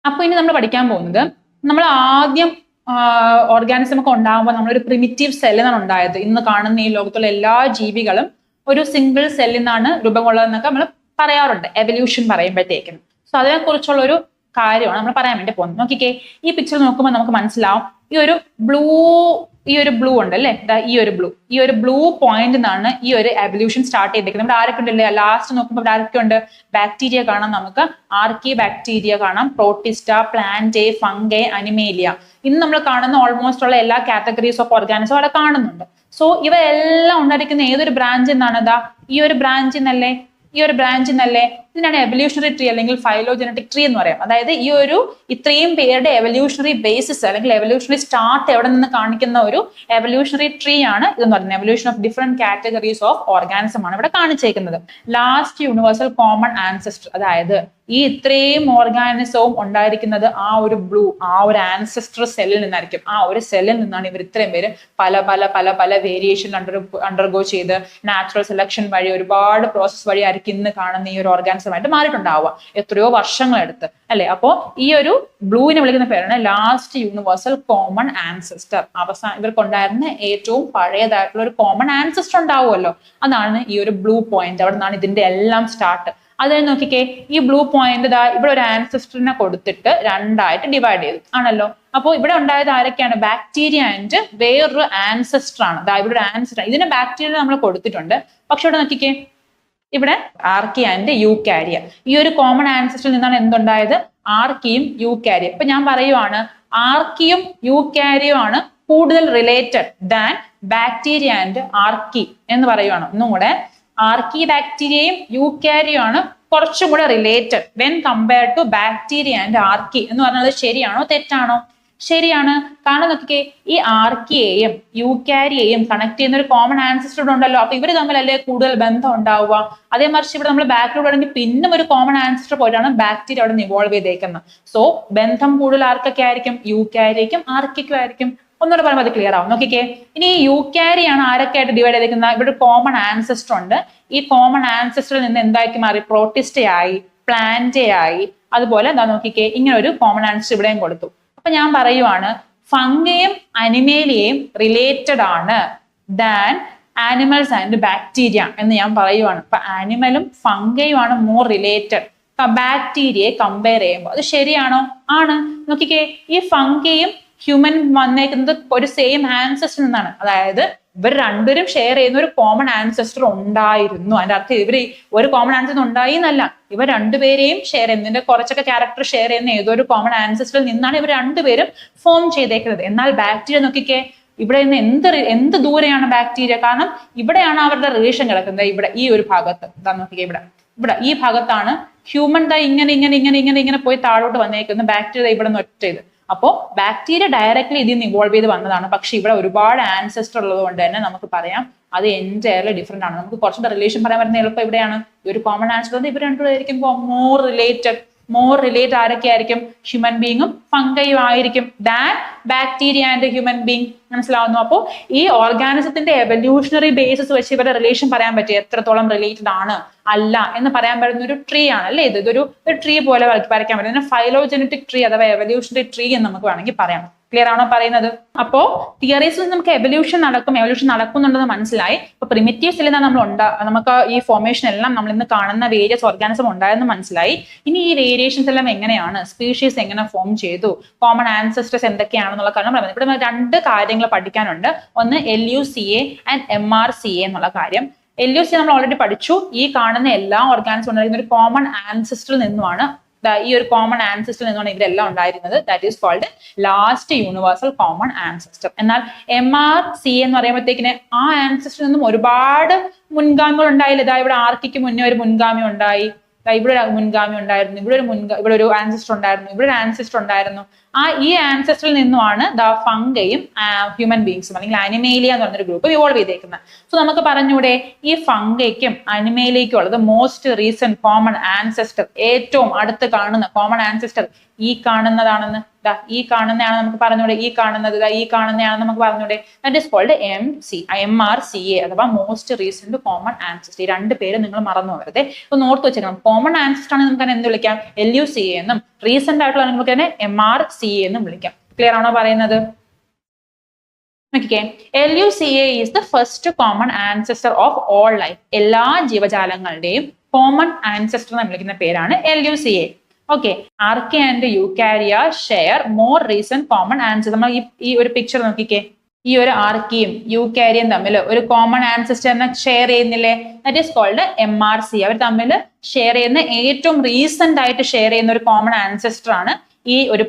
അപ്പൊ ഇനി നമ്മൾ പഠിക്കാൻ പോകുന്നത്, നമ്മൾ ആദ്യം ഓർഗാനിസം ഒക്കെ ഉണ്ടാകുമ്പോൾ നമ്മളൊരു പ്രിമിറ്റീവ് സെല്ലിനാണ് ഉണ്ടായത്. ഇന്ന് കാണുന്ന ഈ ലോകത്തുള്ള എല്ലാ ജീവികളും ഒരു സിംഗിൾ സെല്ലിൽ നിന്നാണ് രൂപം കൊള്ളതെന്നൊക്കെ നമ്മൾ പറയാറുണ്ട് എവല്യൂഷൻ പറയുമ്പോഴത്തേക്കും. സോ അതിനെക്കുറിച്ചുള്ള ഒരു കാര്യമാണ് നമ്മൾ പറയാൻ വേണ്ടി പോകുന്നത്. നോക്കിക്കേ, ഈ പിക്ചർ നോക്കുമ്പോൾ നമുക്ക് മനസ്സിലാവും ഈ ഒരു ബ്ലൂ ഉണ്ട് അല്ലേ, ഈ ഒരു ബ്ലൂ പോയിന്റ് നിന്നാണ് ഈ ഒരു എവല്യൂഷൻ സ്റ്റാർട്ട് ചെയ്തിരിക്കുന്നത്. നമ്മുടെ ആരൊക്കെ ഉണ്ടല്ലേ, ലാസ്റ്റ് നോക്കുമ്പോൾ ആരൊക്കെ ഉണ്ട്, ബാക്ടീരിയ കാണാം, നമുക്ക് ആർക്കി ബാക്ടീരിയ കാണാം, പ്രോട്ടിസ്റ്റ, പ്ലാന്റ്, ഫംഗൈ, അനിമേലിയ. ഇന്ന് നമ്മൾ കാണുന്ന ഓൾമോസ്റ്റ് ഉള്ള എല്ലാ കാറ്റഗറീസ് ഓഫ് ഓർഗാനിസം അവിടെ കാണുന്നുണ്ട്. സോ ഇവയെല്ലാം ഉണ്ടായിരിക്കുന്ന ഏതൊരു ബ്രാഞ്ചിൽ നിന്നാണ്? ഈ ഒരു ബ്രാഞ്ചിൽ നിന്നല്ലേ. ഇതിനാണ് എവല്യൂഷണറി ട്രീ അല്ലെങ്കിൽ ഫൈലോജനറ്റിക് ട്രീ എന്ന് പറയാം. അതായത് ഈ ഒരു ഇത്രയും പേരുടെ എവല്യൂഷണറി ബേസിസ് അല്ലെങ്കിൽ എവല്യൂഷണറി സ്റ്റാർട്ട് എവിടെ നിന്ന് കാണിക്കുന്ന ഒരു എവല്യൂഷണറി ട്രീ ആണ് ഇതെന്ന് പറയുന്നത്. Evolution of different categories of organism ആണ് ഇവിടെ കാണിച്ചേക്കുന്നത്. ലാസ്റ്റ് യൂണിവേഴ്സൽ കോമൺ ആൻസെസ്റ്റർ, അതായത് ഈ ഇത്രയും ഓർഗാനിസവും ഉണ്ടായിരിക്കുന്നത് ആ ഒരു ആൻസെസ്റ്റർ സെല്ലിൽ നിന്നായിരിക്കും. ആ ഒരു സെല്ലിൽ നിന്നാണ് ഇവർ ഇത്രയും പേര് പല വേരിയേഷൻ അണ്ടർഗോ ചെയ്ത് നാച്ചുറൽ സെലക്ഷൻ വഴി ഒരുപാട് പ്രോസസ് വഴി ആയിരിക്കും ഇന്ന് കാണുന്ന ഈ ഒരു ഓർഗാനിസമായിട്ട് മാറിയിട്ടുണ്ടാവുക, എത്രയോ വർഷങ്ങളെടുത്ത് അല്ലെ. അപ്പോ ഈ ഒരു ബ്ലൂവിനെ വിളിക്കുന്ന പേരാണ് ലാസ്റ്റ് യൂണിവേഴ്സൽ കോമൺ ആൻസെസ്റ്റർ. ഇവർക്കുണ്ടായിരുന്ന ഏറ്റവും പഴയതായിട്ടുള്ള ഒരു കോമൺ ആൻസെസ്റ്റർ ഉണ്ടാവുമല്ലോ, അതാണ് ഈ ഒരു ബ്ലൂ പോയിന്റ്. അവിടെ നിന്നാണ് ഇതിന്റെ എല്ലാം സ്റ്റാർട്ട്. അതിനെ നോക്കിക്കേ, ഈ ബ്ലൂ പോയിന്റ് ഇവിടെ ഒരു ആൻസെസ്റ്ററിനെ കൊടുത്തിട്ട് രണ്ടായിട്ട് ഡിവൈഡ് ചെയ്തു ആണല്ലോ. അപ്പോൾ ഇവിടെ ഉണ്ടായത് ആരൊക്കെയാണ്? ബാക്ടീരിയ ആൻഡ് വേറൊരു ആൻസെസ്റ്റർ ആണ്. ഇവിടെ ഒരു ആൻസെസ്റ്റർ, ഇതിനെ ബാക്ടീരിയ നമ്മൾ കൊടുത്തിട്ടുണ്ട്. പക്ഷെ ഇവിടെ നോക്കിക്കേ, ഇവിടെ ആർക്കി ആൻഡ് യൂകാരിയ. ഈ ഒരു കോമൺ ആൻസെസ്റ്ററിൽ നിന്നാണ് എന്തുണ്ടായത്? ആർക്കിയും യൂകാരിയ. ഇപ്പൊ ഞാൻ പറയുവാണ്, ആർക്കിയും യൂകാരിയും ആണ് കൂടുതൽ related than bacteria and archaea എന്ന് പറയുവാണ്. ഒന്നും കൂടെ, ആർക്കി ബാക്ടീരിയയും യൂകാരിയും ആണ് കുറച്ചും കൂടെ related when compared to bacteria and archaea എന്ന് പറഞ്ഞത് ശരിയാണോ തെറ്റാണോ? ശരിയാണ്. കാരണം നോക്കിക്കേ, ഈ ആർക്കിയെയും യൂകാരിയെയും കണക്ട് ചെയ്യുന്ന ഒരു കോമൺ ആൻസെസ്റ്റർ ഉണ്ടല്ലോ. അപ്പൊ ഇവര് തമ്മിലല്ലേ കൂടുതൽ ബന്ധം ഉണ്ടാവുക. അതേ മറിച്ച് ഇവിടെ നമ്മൾ ബാക്ടീരിയ ആണെങ്കിൽ പിന്നും ഒരു കോമൺ ആൻസെസ്റ്റർ പോയിട്ടാണ് ബാക്ടീരിയ അവിടെ നിന്ന് ഇവോൾവ് ചെയ്തേക്കുന്നത്. സോ ബന്ധം കൂടുതൽ ആർക്കൊക്കെ ആയിരിക്കും? യൂകാരിയയ്ക്കും ആർക്കിക്കും ആയിരിക്കും. ഒന്നുകൂടെ പറയുമ്പോൾ അത് ക്ലിയർ ആവും. നോക്കിക്കേ, ഇനി യൂകാരിയാണ് ആരൊക്കെ ആയിട്ട് ഡിവൈഡ് ചെയ്തിരിക്കുന്നത്? ഇവിടെ ഒരു കോമൺ ആൻസെസ്റ്റർ ഉണ്ട്. ഈ കോമൺ ആൻസെസ്റ്ററിൽ നിന്ന് എന്താക്കി മാറി? പ്രോട്ടിസ്റ്റയായി, പ്ലാന്റയായി. അതുപോലെ എന്താ നോക്കിക്കേ, ഇങ്ങനെ ഒരു കോമൺ ആൻസെസ്റ്റർ ഇവിടെയും കൊടുത്തു. അപ്പൊ ഞാൻ പറയുവാണ്, ഫംഗയും അനിമേലിയയും റിലേറ്റഡ് ആണ് ദാൻ ആനിമൽസ് ആൻഡ് ബാക്ടീരിയ എന്ന് ഞാൻ പറയുവാണ്. അപ്പൊ ആനിമലും ഫംഗയും ആണ് മോർ റിലേറ്റഡ് ബാക്ടീരിയയെ കമ്പയർ ചെയ്യുമ്പോൾ. അത് ശരിയാണോ? ആണ്. നോക്കിക്കേ, ഈ ഫംഗയും ഹ്യൂമൻ വന്നേക്കുന്നത് ഒരു സെയിം ആൻസെസ്റ്റർ നിന്നാണ്. അതായത് ഇവർ രണ്ടുപേരും ഷെയർ ചെയ്യുന്ന ഒരു കോമൺ ആൻസെസ്റ്റർ ഉണ്ടായിരുന്നു. അതിന്റെ അർത്ഥം ഇവർ ഒരു കോമൺ ആൻസെസ്റ്റർ ഉണ്ടായി എന്നല്ല, ഇവർ രണ്ടുപേരെയും ഷെയർ ചെയ്യുന്നതിന്റെ കുറച്ചൊക്കെ ക്യാരക്ടർ ഷെയർ ചെയ്യുന്ന ഏതോ ഒരു കോമൺ ആൻസെസ്റ്ററിൽ നിന്നാണ് ഇവർ രണ്ടുപേരും ഫോം ചെയ്തേക്കുന്നത്. എന്നാൽ ബാക്ടീരിയ നോക്കിക്കേ, ഇവിടെ നിന്ന് എന്ത് ദൂരെയാണ് ബാക്ടീരിയ? കാരണം ഇവിടെയാണ് അവരുടെ റിലേഷൻ കിടക്കുന്നത്. ഇവിടെ ഈ ഒരു ഭാഗത്ത് എന്താ നോക്കിക്കേ, ഇവിടെ ഈ ഭാഗത്താണ് ഹ്യൂമൻ ഇങ്ങനെ പോയി താഴോട്ട് വന്നേക്കുന്നത്. ബാക്ടീരിയ ഇവിടെ നിന്ന് ഒറ്റ ഇത്. അപ്പോൾ ബാക്ടീരിയ ഡയറക്ട്ലി ഇതിൽ നിന്ന് ഇവോൾവ് ചെയ്ത് വന്നതാണ്. പക്ഷെ ഇവിടെ ഒരുപാട് ആൻസെസ്റ്റർ ഉള്ളത് കൊണ്ട് തന്നെ നമുക്ക് പറയാം അത് എൻറ്റയർലി ഡിഫറെന്റ് ആണ്. നമുക്ക് കുറച്ചുകൂടെ റിലേഷൻ പറയാൻ പറ്റുന്ന എളുപ്പം ഇവിടെയാണ്. ഒരു കോമൺ ആൻസെസ്റ്റർ ഇവർ രണ്ടുപേരായിരിക്കുമ്പോൾ മോർ റിലേറ്റഡ് ആരൊക്കെ ആയിരിക്കും? ഹ്യൂമൻ ബീങ്ങും ഫംഗയും ആയിരിക്കും than bacteria and human being. മനസ്സിലാവുന്നു? അപ്പോൾ ഈ ഓർഗാനിസത്തിന്റെ എവല്യൂഷണറി ബേസിസ് വെച്ച് ഇവരുടെ റിലേഷൻ പറയാൻ പറ്റും, എത്രത്തോളം റിലേറ്റഡ് ആണ് അല്ല എന്ന് പറയാൻ പറ്റുന്ന ഒരു ട്രീ ആണ് അല്ലേ ഇത്. ഇതൊരു ട്രീ പോലെ വരയ്ക്കാൻ പറ്റും. ഇതിനെ ഫൈലോജനറ്റിക് ട്രീ അഥവാ എവല്യൂഷണറി ട്രീ എന്ന് നമുക്ക് വേണമെങ്കിൽ പറയാം. ക്ലിയർ ആണോ പറയുന്നത്? അപ്പോ തിയറീസിൽ നമുക്ക് എവല്യൂഷൻ നടക്കുന്നുണ്ടെന്ന് മനസ്സിലായി. ഇപ്പൊ പ്രിമിറ്റീവ് സെല്ലിൽ നമുക്ക് ഈ ഫോർമേഷൻ എല്ലാം നമ്മൾ ഇന്ന് കാണുന്ന വേരിയസ് ഓർഗാനിസം ഉണ്ടായെന്ന് മനസ്സിലായി. ഇനി ഈ വേരിയേഷൻസ് എല്ലാം എങ്ങനെയാണ്, സ്പീഷീസ് എങ്ങനെ ഫോം ചെയ്തു, കോമൺ ആൻസെസ്റ്റേഴ്സ് എന്തൊക്കെയാണെന്നുള്ള കാര്യം പറയുന്നത്. ഇവിടെ രണ്ട് കാര്യങ്ങൾ പഠിക്കാനുണ്ട്. ഒന്ന് LUCA ആൻഡ് MRCA എന്നുള്ള കാര്യം. LUCA നമ്മൾ ഓൾറെഡി പഠിച്ചു. ഈ കാണുന്ന എല്ലാ ഓർഗാനിസം ഉണ്ടായിരുന്ന ഒരു കോമൺ ആൻസെസ്റ്ററിൽ നിന്നുമാണ്, ഈ ഒരു കോമൺ ആൻസെസ്റ്ററിൽ നിന്നാണ് ഇവരെല്ലാം ഉണ്ടായിരുന്നത്. That is called last universal common ancestor. എന്നാൽ MRCA എന്ന് പറയുമ്പോഴത്തേക്കിന് ആ ആൻസെസ്റ്ററിൽ നിന്നും ഒരുപാട് മുൻഗാമികൾ ഉണ്ടായില്ല. ഇവിടെ ആർക്കിക്ക് മുന്നേ ഒരു മുൻഗാമി ഉണ്ടായി, ഇവിടെ ഒരു മുൻഗാമി ഉണ്ടായിരുന്നു, ഇവിടെ ഒരു ആൻസെസ്റ്റർ ഉണ്ടായിരുന്നു, ഇവിടെ ഒരു ആൻസെസ്റ്റർ ഉണ്ടായിരുന്നു. ഈ ആൻസെസ്റ്ററിൽ നിന്നുമാണ് ഫംഗയും ഹ്യൂമൻ ബീങ്സും അല്ലെങ്കിൽ അനിമേലിയ എന്ന് പറഞ്ഞൊരു ഗ്രൂപ്പ് ഇവോൾവ് ചെയ്തേക്കുന്നത്. സോ നമുക്ക് പറഞ്ഞൂടെ, ഈ ഫംഗയ്ക്കും അനിമേലിയയ്ക്കും ഉള്ളത് മോസ്റ്റ് റീസെന്റ് കോമൺ ആൻസെസ്റ്റർ, ഏറ്റവും അടുത്ത് കാണുന്ന കോമൺ ആൻസെസ്റ്റർ ഈ കാണുന്നതാണെന്ന്, ഈ കാണുന്നതാണ് നമുക്ക് പറഞ്ഞൂടെ, ഈ കാണുന്നത് ഈ കാണുന്നതാണ് നമുക്ക് പറഞ്ഞൂടെ. ദാറ്റ് ഈസ് കോൾഡ് MRCA അഥവാ മോസ്റ്റ് റീസെന്റ് കോമൺ ആൻസെസ്റ്റർ. ഈ രണ്ട് പേര് നിങ്ങൾ മറന്നു പോകരുത്, ഒന്ന് ഓർത്ത് വെച്ചേക്കണം. കോമൺ ആൻസെസ്റ്റർ ആണെങ്കിൽ നമുക്ക് എന്ത് വിളിക്കാം, LUCA എന്നും, റീസെന്റ് ആയിട്ടുള്ള നമുക്ക് തന്നെ MRCA എന്നും വിളിക്കാം. ക്ലിയർ ആണോ പറയുന്നത്? LUCA is the first common ancestor of all life. എല്ലാ ജീവജാലങ്ങളുടെയും കോമൺ ആൻസെസ്റ്റർ എന്ന് വിളിക്കുന്ന പേരാണ് LUCA. Okay, archaea and eukarya share more recent common ancestor. നമ്മൾ ഈ ഒരു പിക്ചർ നോക്കിക്കേ, ഈ ഒരു ആർക്കിയും യൂക്കാരിയും തമ്മിൽ ഒരു കോമൺ ആൻസെസ്റ്ററിനെ ഷെയർ ചെയ്യുന്നില്ലേ, ദാറ്റ് ഈസ് കോൾഡ് MRCA. അവർ തമ്മിൽ ഷെയർ ചെയ്യുന്ന ഏറ്റവും റീസെന്റ് ആയിട്ട് ഷെയർ ചെയ്യുന്ന ഒരു കോമൺ ആൻസെസ്റ്റർ ആണ് ഈ ഒരു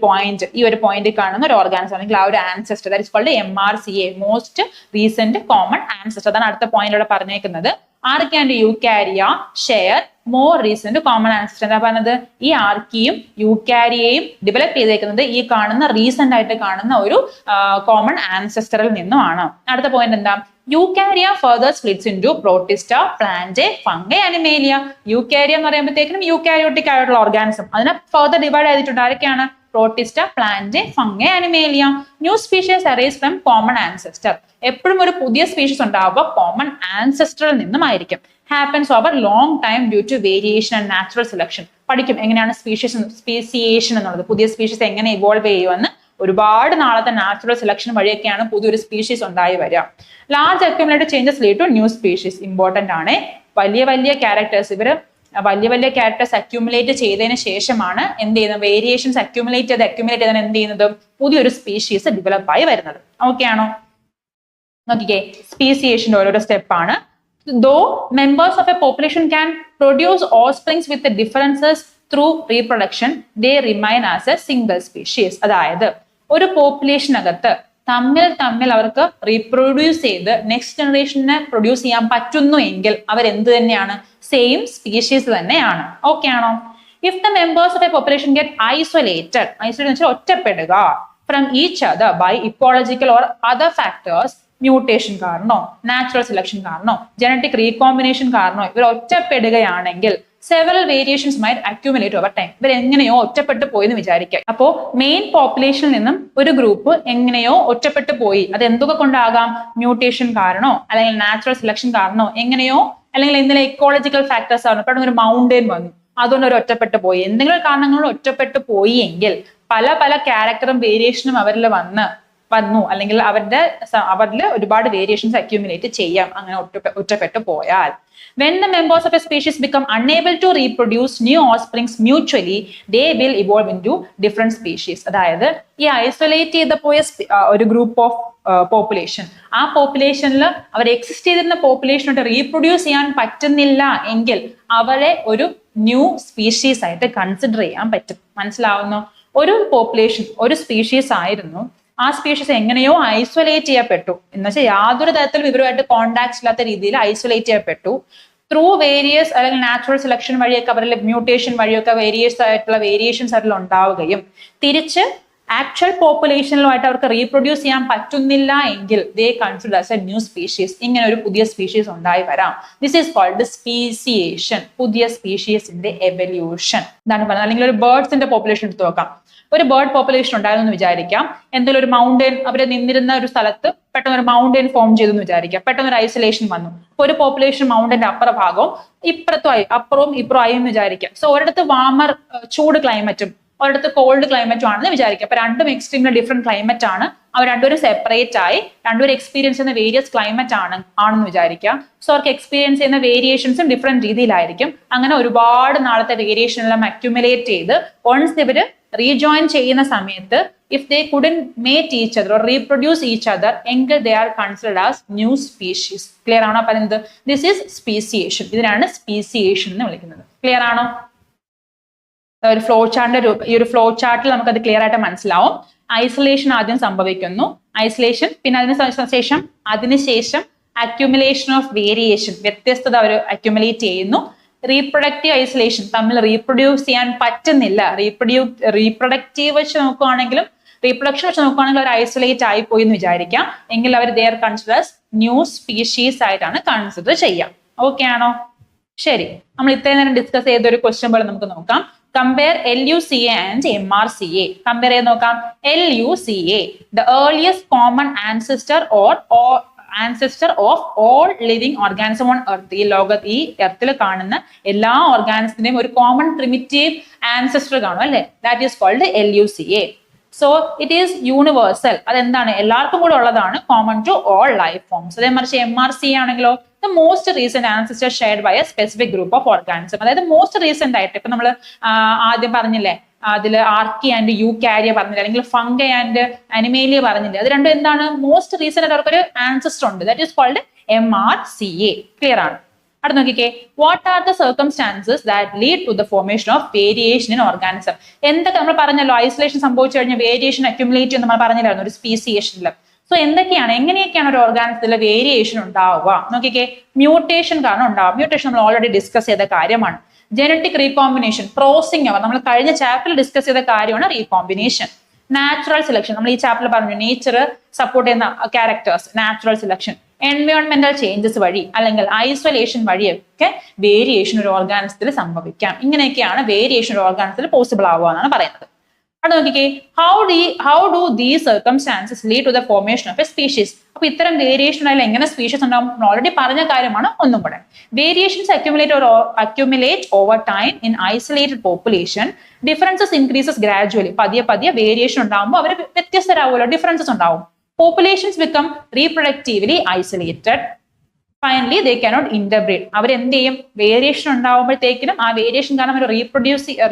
പോയിന്റ് കാണുന്ന ഒരു ഓർഗാനിസം അല്ലെങ്കിൽ ആ ഒരു ancestor. That is called MRCA, most recent common ancestor. അതാണ് അടുത്ത പോയിന്റിലൂടെ പറഞ്ഞേക്കുന്നത്. Archaea and eukarya share more recent common ancestor. എന്താ പറഞ്ഞത്, ഈ ആർക്കിയും യൂക്കാരിയയും ഡെവലപ്പ് ചെയ്തേക്കുന്നത് ഈ കാണുന്ന റീസെന്റ് ആയിട്ട് കാണുന്ന ഒരു കോമൺ ആൻസെസ്റ്ററിൽ നിന്നുമാണ്. അടുത്ത പോയിന്റ് എന്താ, eukarya further splits into protista, plant, fungi, animalia. Eukarya എന്ന് പറയുമ്പോഴത്തേക്കും യൂക്കാരിയോട്ടിക് ആയിട്ടുള്ള ഓർഗാനിസം, അതിനെ ഫർദർ ഡിവൈഡ് ചെയ്തിട്ടുണ്ട്. ആരൊക്കെയാണ്, protista, plant, fungi, animalia. New species arise from common ancestor. എപ്പോഴും ഒരു പുതിയ സ്പീഷീസ് ഉണ്ടാവുമ്പോൾ കോമൺ ആൻസെസ്റ്ററിൽ നിന്നുമായിരിക്കും. Happens over long time due to variation and natural selection. പഠിക്കും എങ്ങനെയാണ് സ്പീസിയേഷൻ എന്നുള്ളത്, പുതിയ സ്പീഷീസ് എങ്ങനെ ഇവോൾവ് ചെയ്യുമെന്ന്. ഒരുപാട് നാളത്തെ നാച്ചുറൽ സെലക്ഷൻ വഴിയൊക്കെയാണ് പുതിയൊരു സ്പീഷീസ് ഉണ്ടായി വരിക. Large accumulated changes lead to new species. Important ആണ്. വലിയ ക്യാരക്ടേഴ്സ് അക്യുമുലേറ്റ് ചെയ്തതിന് ശേഷമാണ് എന്ത് ചെയ്യുന്നത്, വേരിയേഷൻസ് അക്യുമുലേറ്റ് ചെയ്താണ് എന്ത് ചെയ്യുന്നത്, പുതിയൊരു സ്പീഷീസ് ഡെവലപ്പ് ആയി വരുന്നത്. ഓക്കെ ആണോ? നോക്കിക്കേ, സ്പീസിയേഷന്റെ ഓരോരോ സ്റ്റെപ്പാണ്. Though members of a population can produce offsprings with the differences through reproduction, they remain as a single species. അതായത് ഒരു പോപ്പുലേഷനകത്ത് തമ്മിൽ അവർക്ക് റീപ്രൊഡ്യൂസ് ചെയ്ത് നെക്സ്റ്റ് ജനറേഷനെ പ്രൊഡ്യൂസ് ചെയ്യാൻ പറ്റുന്നു എങ്കിൽ അവരെന്ത് തന്നെയാണ്, സെയിം സ്പീഷീസ് തന്നെയാണ്. ഓക്കെ ആണോ? If the members of a population get isolated എന്ന് വെച്ചാൽ ഒറ്റപ്പെടുക, from each other by ecological or other factors, mutation കാരണോ, നാച്ചുറൽ സെലക്ഷൻ കാരണോ, ജനറ്റിക് റീകോമ്പിനേഷൻ കാരണോ ഇവർ ഒറ്റപ്പെടുകയാണെങ്കിൽ several variations might accumulate over time. ഇവർ എങ്ങനെയോ ഒറ്റപ്പെട്ടു പോയി എന്ന് വിചാരിക്കുക. അപ്പോ മെയിൻ പോപ്പുലേഷനിൽ നിന്നും ഒരു ഗ്രൂപ്പ് എങ്ങനെയോ ഒറ്റപ്പെട്ടു പോയി. അത് എന്തൊക്കെ കൊണ്ടാകാം, മ്യൂട്ടേഷൻ കാരണോ അല്ലെങ്കിൽ നാച്ചുറൽ സെലക്ഷൻ കാരണോ എങ്ങനെയോ, അല്ലെങ്കിൽ എന്തെങ്കിലും ഇക്കോളജിക്കൽ ഫാക്ടേഴ്സ് ആണ്. പെട്ടെന്ന് ഒരു മൗണ്ടെയിൻ വന്നു, അതുകൊണ്ട് അവർ ഒറ്റപ്പെട്ടു പോയി. എന്തെങ്കിലും കാരണങ്ങൾ ഒറ്റപ്പെട്ടു പോയി എങ്കിൽ പല ക്യാരക്ടറും വേരിയേഷനും അവരിൽ വന്നു അല്ലെങ്കിൽ അവരിൽ ഒരുപാട് വേരിയേഷൻസ് അക്യുമുലേറ്റ് ചെയ്യാം അങ്ങനെ ഒറ്റപ്പെട്ടു പോയാൽ. When the members of a species become unable to reproduce new offsprings mutually, they will evolve into different species. അതായത് ഈ ഐസൊലേറ്റ് ചെയ്ത് പോയ ഒരു ഗ്രൂപ്പ് ഓഫ് പോപ്പുലേഷൻ, ആ പോപ്പുലേഷനിൽ അവർ എക്സിസ്റ്റ് ചെയ്തിരുന്ന പോപ്പുലേഷനോട്ട് റീപ്രൊഡ്യൂസ് ചെയ്യാൻ പറ്റുന്നില്ല എങ്കിൽ അവരെ ഒരു ന്യൂ സ്പീഷീസ് ആയിട്ട് കൺസിഡർ ചെയ്യാൻ പറ്റും. മനസ്സിലാവുന്നു? ഒരു പോപ്പുലേഷൻ ഒരു സ്പീഷീസ് ആയിരുന്നു, ആ സ്പീഷീസ് എങ്ങനെയോ ഐസൊലേറ്റ് ചെയ്യപ്പെട്ടു എന്ന് വെച്ചാൽ യാതൊരു തരത്തിലും ഇവരുമായിട്ട് കോണ്ടാക്ട് ഇല്ലാത്ത രീതിയിൽ ഐസൊലേറ്റ് ചെയ്യപ്പെട്ടു. ത്രൂ വേരിയസ് അല്ലെങ്കിൽ നാച്ചുറൽ സെലക്ഷൻ വഴിയൊക്കെ അവരിൽ മ്യൂട്ടേഷൻ വഴിയൊക്കെ വേരിയേഷൻസ് അവരിൽ ഉണ്ടാവുകയും തിരിച്ച് ആക്ച്വൽ പോപ്പുലേഷനിലുമായിട്ട് അവർക്ക് റീപ്രൊഡ്യൂസ് ചെയ്യാൻ പറ്റുന്നില്ല എങ്കിൽ ദേ consider as A new species. ഇങ്ങനെ ഒരു പുതിയ സ്പീഷീസ് ഉണ്ടായി വരാം. ദിസ് ഈസ് കോൾഡ് സ്പീസിയേഷൻ, പുതിയ സ്പീഷീസിന്റെ എവല്യൂഷൻ. ഇതാണ് പറയുന്നത്. അല്ലെങ്കിൽ ഒരു ബേർഡ്സിന്റെ പോപ്പുലേഷൻ എടുത്ത് നോക്കാം. ഒരു ബേർഡ് പോപ്പുലേഷൻ ഉണ്ടായിരുന്നു എന്ന് വിചാരിക്കാം. എന്തെങ്കിലും ഒരു മൗണ്ടെയിൻ, അവരെ നിന്നിരുന്ന ഒരു സ്ഥലത്ത് പെട്ടെന്ന് ഒരു മൗണ്ടെയിൻ ഫോം ചെയ്തു എന്ന് വിചാരിക്കാം. പെട്ടെന്ന് ഒരു ഐസൊലേഷൻ വന്നു. ഒരു പോപ്പുലേഷൻ മൗണ്ടന്റെ അപ്പുറ ഭാഗവും അപ്പുറവും ഇപ്പുറവും ആയി എന്ന് വിചാരിക്കാം. സോ ഒരിടത്ത് വാമർ ചൂട് ക്ലൈമറ്റും ഒരിടത്ത് കോൾഡ് ക്ലൈമറ്റും ആണെന്ന് വിചാരിക്കാം. അപ്പൊ രണ്ടും എക്സ്ട്രീംലി ഡിഫറെന്റ് ക്ലൈമറ്റ് ആണ്. അവർ രണ്ടുപേരും സെപ്പറേറ്റ് ആയി രണ്ടുപേരും എക്സ്പീരിയൻസ് ചെയ്യുന്ന വേരിയസ് ക്ലൈമറ്റ് ആണെന്ന് വിചാരിക്കാം. സോ അവർക്ക് എക്സ്പീരിയൻസ് ചെയ്യുന്ന വേരിയേഷൻസും ഡിഫറെന്റ് രീതിയിലായിരിക്കും. അങ്ങനെ ഒരുപാട് നാളത്തെ വേരിയേഷൻ എല്ലാം അക്യുമുലേറ്റ് ചെയ്ത് വൺസ് ഇവര് റീജോയിൻ ചെയ്യുന്ന സമയത്ത് if they couldn't mate each other or reproduce each other എങ്കിൽ they are considered as new species. Clear ആണോ പറയുന്നത്? This is speciation. ഇതിനാണ് സ്പീസിയേഷൻ എന്ന് വിളിക്കുന്നത്. ക്ലിയർ ആണോ? ഒരു ഫ്ലോ ചാർട്ടിൽ നമുക്ക് അത് ക്ലിയർ ആയിട്ട് മനസ്സിലാവും. ഐസൊലേഷൻ ആദ്യം സംഭവിക്കുന്നു, ഐസൊലേഷൻ, പിന്നെ അതിനുശേഷം അക്യുമുലേഷൻ ഓഫ് വേരിയേഷൻ, വ്യത്യസ്തത അവർ അക്യുമുലേറ്റ് ചെയ്യുന്നു. റീപ്രൊഡക്റ്റീവ് ഐസൊലേഷൻ, തമ്മിൽ റീപ്രൊഡ്യൂസ് ചെയ്യാൻ പറ്റുന്നില്ല. റീപ്രൊഡക്റ്റീവ് വെച്ച് നോക്കുകയാണെങ്കിലും റീപ്രൊഡക്ഷൻ വെച്ച് നോക്കുകയാണെങ്കിൽ അവർ ഐസൊലേറ്റ് ആയി പോയി എന്ന് വിചാരിക്കാം. എങ്കിൽ അവർ they are considers new species ആയിട്ടാണ് കൺസിഡർ ചെയ്യാം. ഓക്കെ ആണോ? ശരി, നമ്മൾ ഇത്രയും നേരം ഡിസ്കസ് ചെയ്ത ഒരു ക്വസ്റ്റ്യൻ പോലെ നമുക്ക് നോക്കാം. Compare LUCA and MRCA. Compare ചെയ്ത് നോക്കാം. LUCA, the earliest common ancestor or ancestor of all living organism on earth. ഈ എർത്തിൽ കാണുന്ന എല്ലാ ഓർഗാനിസത്തിന്റെയും ഒരു കോമൺ പ്രിമിറ്റീവ് ആൻസെസ്റ്റർ കാണും അല്ലെ? That is called LUCA. So it is universal. അതെന്താണ്? എല്ലാവർക്കും കൂടെ ഉള്ളതാണ്, common to all life forms. അതേ മറിച്ച് MRCA ആണെങ്കിലോ the most recent ancestor shared by a specific group of organism. അതായത് മോസ്റ്റ് റീസെന്റ് ആയിട്ട് ഇപ്പൊ നമ്മൾ ആദ്യം പറഞ്ഞില്ലേ, അതിൽ ആർക്കി ആൻഡ് യൂകാരിയ പറഞ്ഞില്ല, അല്ലെങ്കിൽ ഫംഗൈ ആൻഡ് അനിമേലിയ പറഞ്ഞില്ലേ, അത് രണ്ടും എന്താണ്? മോസ്റ്റ് റീസെന്റ് ആയിട്ട് അവർക്കൊരു ആൻസെസ്റ്റർ ഉണ്ട്. That is called MRCA. Clear ആണ്? അടുത്ത് നോക്കിക്കേ, what are the circumstances that lead to the formation of variation in organism. എന്തൊക്കെ നമ്മൾ പറഞ്ഞല്ലോ, ഐസൊലേഷൻ സംഭവിച്ചു കഴിഞ്ഞാൽ വേരിയേഷൻ അക്യുമുലേറ്റ് നമ്മൾ പറഞ്ഞില്ലായിരുന്നു ഒരു സ്പീസിയേഷനിൽ. സോ എന്തൊക്കെയാണ്, എങ്ങനെയൊക്കെയാണ് ഒരു ഓർഗാനിസത്തിൽ വേരിയേഷൻ ഉണ്ടാവുക? നോക്കിക്കേ, മ്യൂട്ടേഷൻ കാരണം ഉണ്ടാവും. മ്യൂട്ടേഷൻ നമ്മൾ ഓൾറെഡി ഡിസ്കസ് ചെയ്ത കാര്യമാണ്. ജനറ്റിക് റീകോമ്പിനേഷൻ, ക്രോസിംഗ് അവർ നമ്മൾ കഴിഞ്ഞ ചാപ്റ്ററിൽ ഡിസ്കസ് ചെയ്ത കാര്യമാണ് റീകോമ്പിനേഷൻ. നാച്ചുറൽ സെലക്ഷൻ, നമ്മൾ ഈ ചാപ്റ്ററിൽ പറഞ്ഞു, നേച്ചർ സപ്പോർട്ട് ചെയ്യുന്ന ക്യാരക്ടേഴ്സ്, നാച്ചുറൽ സെലക്ഷൻ. എൻവയോൺമെന്റൽ ചേഞ്ചസ് വഴി അല്ലെങ്കിൽ ഐസൊലേഷൻ വഴിയൊക്കെ വേരിയേഷൻ ഒരു ഓർഗാനിസത്തിൽ സംഭവിക്കാം. ഇങ്ങനെയൊക്കെയാണ് വേരിയേഷൻ ഒരു ഓർഗാനിസത്തിൽ പോസിബിൾ ആവുക എന്നാണ് പറയുന്നത്. അവിടെ നോക്കിക്കേ, how do these circumstances lead to the formation of a species. അപ്പൊ ഇത്തരം വേരിയേഷൻ ആയാലും എങ്ങനെ സ്പീഷീസ് ഉണ്ടാവും ഓൾറെഡി പറഞ്ഞ കാര്യമാണ്. ഒന്നും കൂടെ, variations accumulate over time in isolated population. Differences increases gradually. പതിയെ പതിയെ വേരിയേഷൻ ഉണ്ടാകുമ്പോൾ അവർ വ്യത്യസ്തരാകുമല്ലോ, ഡിഫറൻസസ് ഉണ്ടാവും. Populations become reproductively isolated. Finally they cannot interbreed. അവർ എന്ത് ചെയ്യും? വേരിയേഷൻ ഉണ്ടാവുമ്പോഴത്തേക്കിനും ആ വേരിയേഷൻ കാരണം അവർ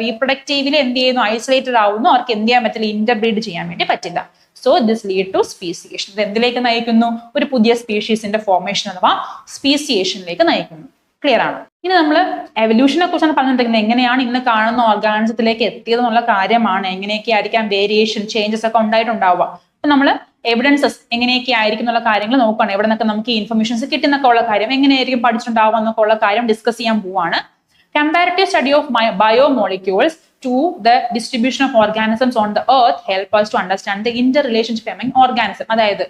റീപ്രൊഡക്റ്റീവ്ലി എന്ത് ചെയ്യുന്നു? ഐസൊലേറ്റഡ് ആവുന്നു. അവർക്ക് എന്ത് ചെയ്യാൻ പറ്റില്ല? ഇന്റർബ്രീഡ് ചെയ്യാൻ വേണ്ടി പറ്റില്ല. So this lead to speciation. ഇത് എന്തിലേക്ക് നയിക്കുന്നു? ഒരു പുതിയ സ്പീഷീസിന്റെ ഫോർമേഷൻ അഥവാ സ്പീസിയേഷനിലേക്ക് നയിക്കുന്നു. ക്ലിയർ ആണ്? ഇനി നമ്മൾ എവല്യൂഷനെ കുറിച്ചാണ് പറഞ്ഞിട്ടുണ്ടെങ്കിൽ എങ്ങനെയാണ് ഇന്ന് കാണുന്ന ഓർഗാനിസത്തിലേക്ക് എത്തിയതെന്നുള്ള കാര്യമാണ്. എങ്ങനെയൊക്കെ ആയിരിക്കാം വേരിയേഷൻ, ചേഞ്ചസ് ഒക്കെ ഉണ്ടായിട്ടുണ്ടാവുക. അപ്പൊ നമ്മൾ എവിഡൻസസ് എങ്ങനെയൊക്കെ ആയിരിക്കും എന്നുള്ള കാര്യങ്ങൾ നോക്കുകയാണ്. എവിടെ നിന്നൊക്കെ നമുക്ക് ഈ ഇൻഫർമേഷൻസ് കിട്ടുന്നൊക്കെ ഉള്ള കാര്യം, എങ്ങനെയായിരിക്കും പഠിച്ചിട്ടുണ്ടാവുക എന്നൊക്കെ ഉള്ള കാര്യം ഡിസ്കസ് ചെയ്യാൻ പോവാണ്. Comparative study of biomolecules to the distribution of organisms on the earth help us to understand the interrelationship among organism. അതായത്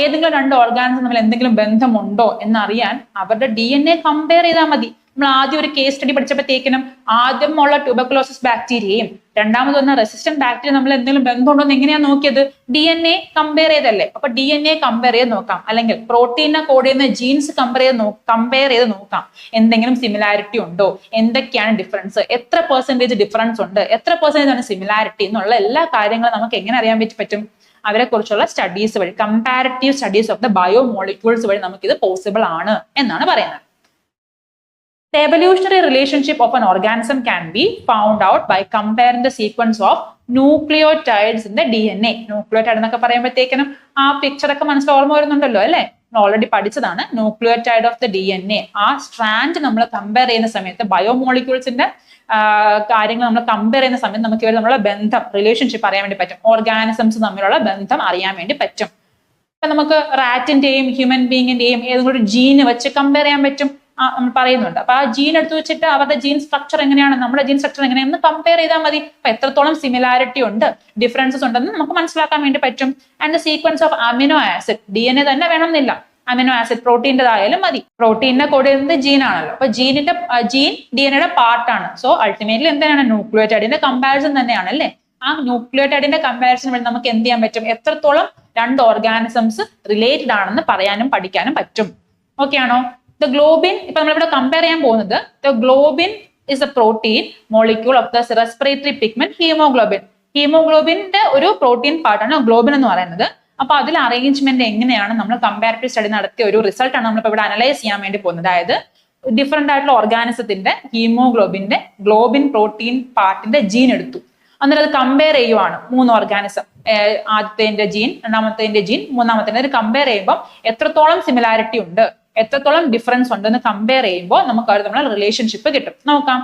ഏതെങ്കിലും രണ്ട് ഓർഗാനിസം തമ്മിൽ എന്തെങ്കിലും ബന്ധമുണ്ടോ എന്നറിയാൻ അവരുടെ DNA കമ്പയർ ചെയ്താൽ മതി. നമ്മൾ ആദ്യം ഒരു കേസ് സ്റ്റഡി പഠിച്ചപ്പോഴത്തേക്കിനും ആദ്യമുള്ള ട്യൂബർക്കുലോസിസ് ബാക്ടീരിയയും രണ്ടാമത് വന്ന റെസിസ്റ്റന്റ് ബാക്ടീരിയ നമ്മൾ എന്തെങ്കിലും ബന്ധമുണ്ടോ എന്ന് എങ്ങനെയാണ് നോക്കിയത്? DNA കമ്പയർ ചെയ്തല്ലേ. അപ്പൊ DNA കമ്പയർ ചെയ്ത് നോക്കാം, അല്ലെങ്കിൽ പ്രോട്ടീനെ കോഡ് ചെയ്യുന്ന ജീൻസ് കമ്പയർ ചെയ്ത് നോക്കാം. എന്തെങ്കിലും സിമിലാരിറ്റി ഉണ്ടോ, എന്തൊക്കെയാണ് ഡിഫറൻസ്, എത്ര പെർസെന്റേജ് ഡിഫറൻസ് ഉണ്ട്, എത്ര പെർസെന്റേജ് ആണ് സിമിലാരിറ്റി എന്നുള്ള എല്ലാ കാര്യങ്ങളും നമുക്ക് എങ്ങനെ അറിയാൻ പറ്റും? അവരെ കുറിച്ചുള്ള സ്റ്റഡീസ് വഴി, comparative studies of the biomolecules വഴി നമുക്കിത് പോസിബിൾ ആണ് എന്നാണ് പറയുന്നത്. The evolutionary relationship of an organism can be found out by comparing the sequence of nucleotides in the DNA. Nucleotide എന്നൊക്കെ പറയുമ്പോഴത്തേക്കിനും ആ പിക്ചർ ഒക്കെ ഓർമ്മ വരുന്നുണ്ടല്ലോ അല്ലെ? ഓൾറെഡി പഠിച്ചതാണ്. ന്യൂക്ലിയോടൈഡ് ഓഫ് ദ DNA, ആ സ്ട്രാൻഡ് നമ്മൾ കമ്പയർ ചെയ്യുന്ന സമയത്ത്, ബയോമോളിക്യൂൾസിന്റെ കാര്യങ്ങൾ നമ്മൾ കമ്പയർ ചെയ്യുന്ന സമയത്ത് നമുക്ക് ഇവർ നമ്മളുടെ ബന്ധം, റിലേഷൻഷിപ്പ് അറിയാൻ വേണ്ടി പറ്റും. ഓർഗാനിസംസ് തമ്മിലുള്ള ബന്ധം അറിയാൻ വേണ്ടി പറ്റും. ഇപ്പൊ നമുക്ക് റാറ്റിന്റെയും ഹ്യൂമൻ ബീങ്ങിന്റെയും ഏതെങ്കിലും ഒരു ജീന് വെച്ച് കമ്പയർ ചെയ്യാൻ പറ്റും നമ്മൾ പറയുന്നുണ്ട്. അപ്പൊ ആ ജീൻ എടുത്തു വെച്ചിട്ട് അവരുടെ ജീൻ സ്ട്രക്ചർ എങ്ങനെയാണ്, നമ്മുടെ ജീൻ സ്ട്രക്ചർ എങ്ങനെയാണെന്ന് കമ്പയർ ചെയ്താൽ മതി. അപ്പൊ എത്രത്തോളം സിമിലാരിറ്റി ഉണ്ട്, ഡിഫറൻസസ് ഉണ്ടെന്ന് നമുക്ക് മനസ്സിലാക്കാൻ വേണ്ടി പറ്റും. And the sequence of amino acid, DNA തന്നെ വേണമെന്നില്ല, അമിനോ ആസിഡ് പ്രോട്ടീൻ്റെതായാലും മതി. പ്രോട്ടീനെ കോഡ് ചെയ്യുന്നത് ജീൻ ആണല്ലോ. അപ്പൊ ജീൻ DNA പാർട്ടാണ്. സോ അൾട്ടിമേറ്റ്ലി എന്താണ്? ന്യൂക്ലിയോടൈഡിന്റെ കമ്പാരിസൺ തന്നെയാണ് അല്ലേ? ആ ന്യൂക്ലിയോടൈഡിന്റെ കമ്പാരിസൺ വഴി നമുക്ക് എന്ത് ചെയ്യാൻ പറ്റും? എത്രത്തോളം രണ്ട് ഓർഗാനിസംസ് റിലേറ്റഡ് ആണെന്ന് പറയാനും പഠിക്കാനും പറ്റും. ഓക്കെ ആണോ? The globin, ഇപ്പൊ നമ്മളിവിടെ കമ്പയർ ചെയ്യാൻ പോകുന്നത്, the globin is a protein molecule of the respiratory pigment hemoglobin. ഹീമോഗ്ലോബിന്റെ ഒരു പ്രോട്ടീൻ പാർട്ടാണ് ഗ്ലോബിൻ എന്ന് പറയുന്നത്. അപ്പൊ അതിൽ അറേഞ്ച്മെന്റ് എങ്ങനെയാണ് നമ്മൾ കമ്പാരിറ്റീവ് സ്റ്റഡി നടത്തിയ ഒരു റിസൾട്ട് ആണ് നമ്മളിപ്പോ ഇവിടെ അനലൈസ് ചെയ്യാൻ വേണ്ടി പോകുന്നത്. അതായത് ഡിഫറെന്റ് ആയിട്ടുള്ള ഓർഗാനിസത്തിന്റെ ഹീമോഗ്ലോബിന്റെ ഗ്ലോബിൻ പ്രോട്ടീൻ പാർട്ടിന്റെ ജീൻ എടുത്തു, എന്നിട്ട് അത് കമ്പയർ ചെയ്യുവാണ്. 3 ഓർഗാനിസം, ആദ്യത്തെ ജീൻ, രണ്ടാമത്തെ ജീൻ, മൂന്നാമത്തെ കമ്പയർ ചെയ്യുമ്പോൾ എത്രത്തോളം സിമിലാരിറ്റി ഉണ്ട്, എത്രത്തോളം ഡിഫറൻസ് ഉണ്ടെന്ന് കമ്പയർ ചെയ്യുമ്പോൾ നമുക്ക് അവർ തമ്മിലുള്ള റിലേഷൻഷിപ്പ് കിട്ടും. നോക്കാം,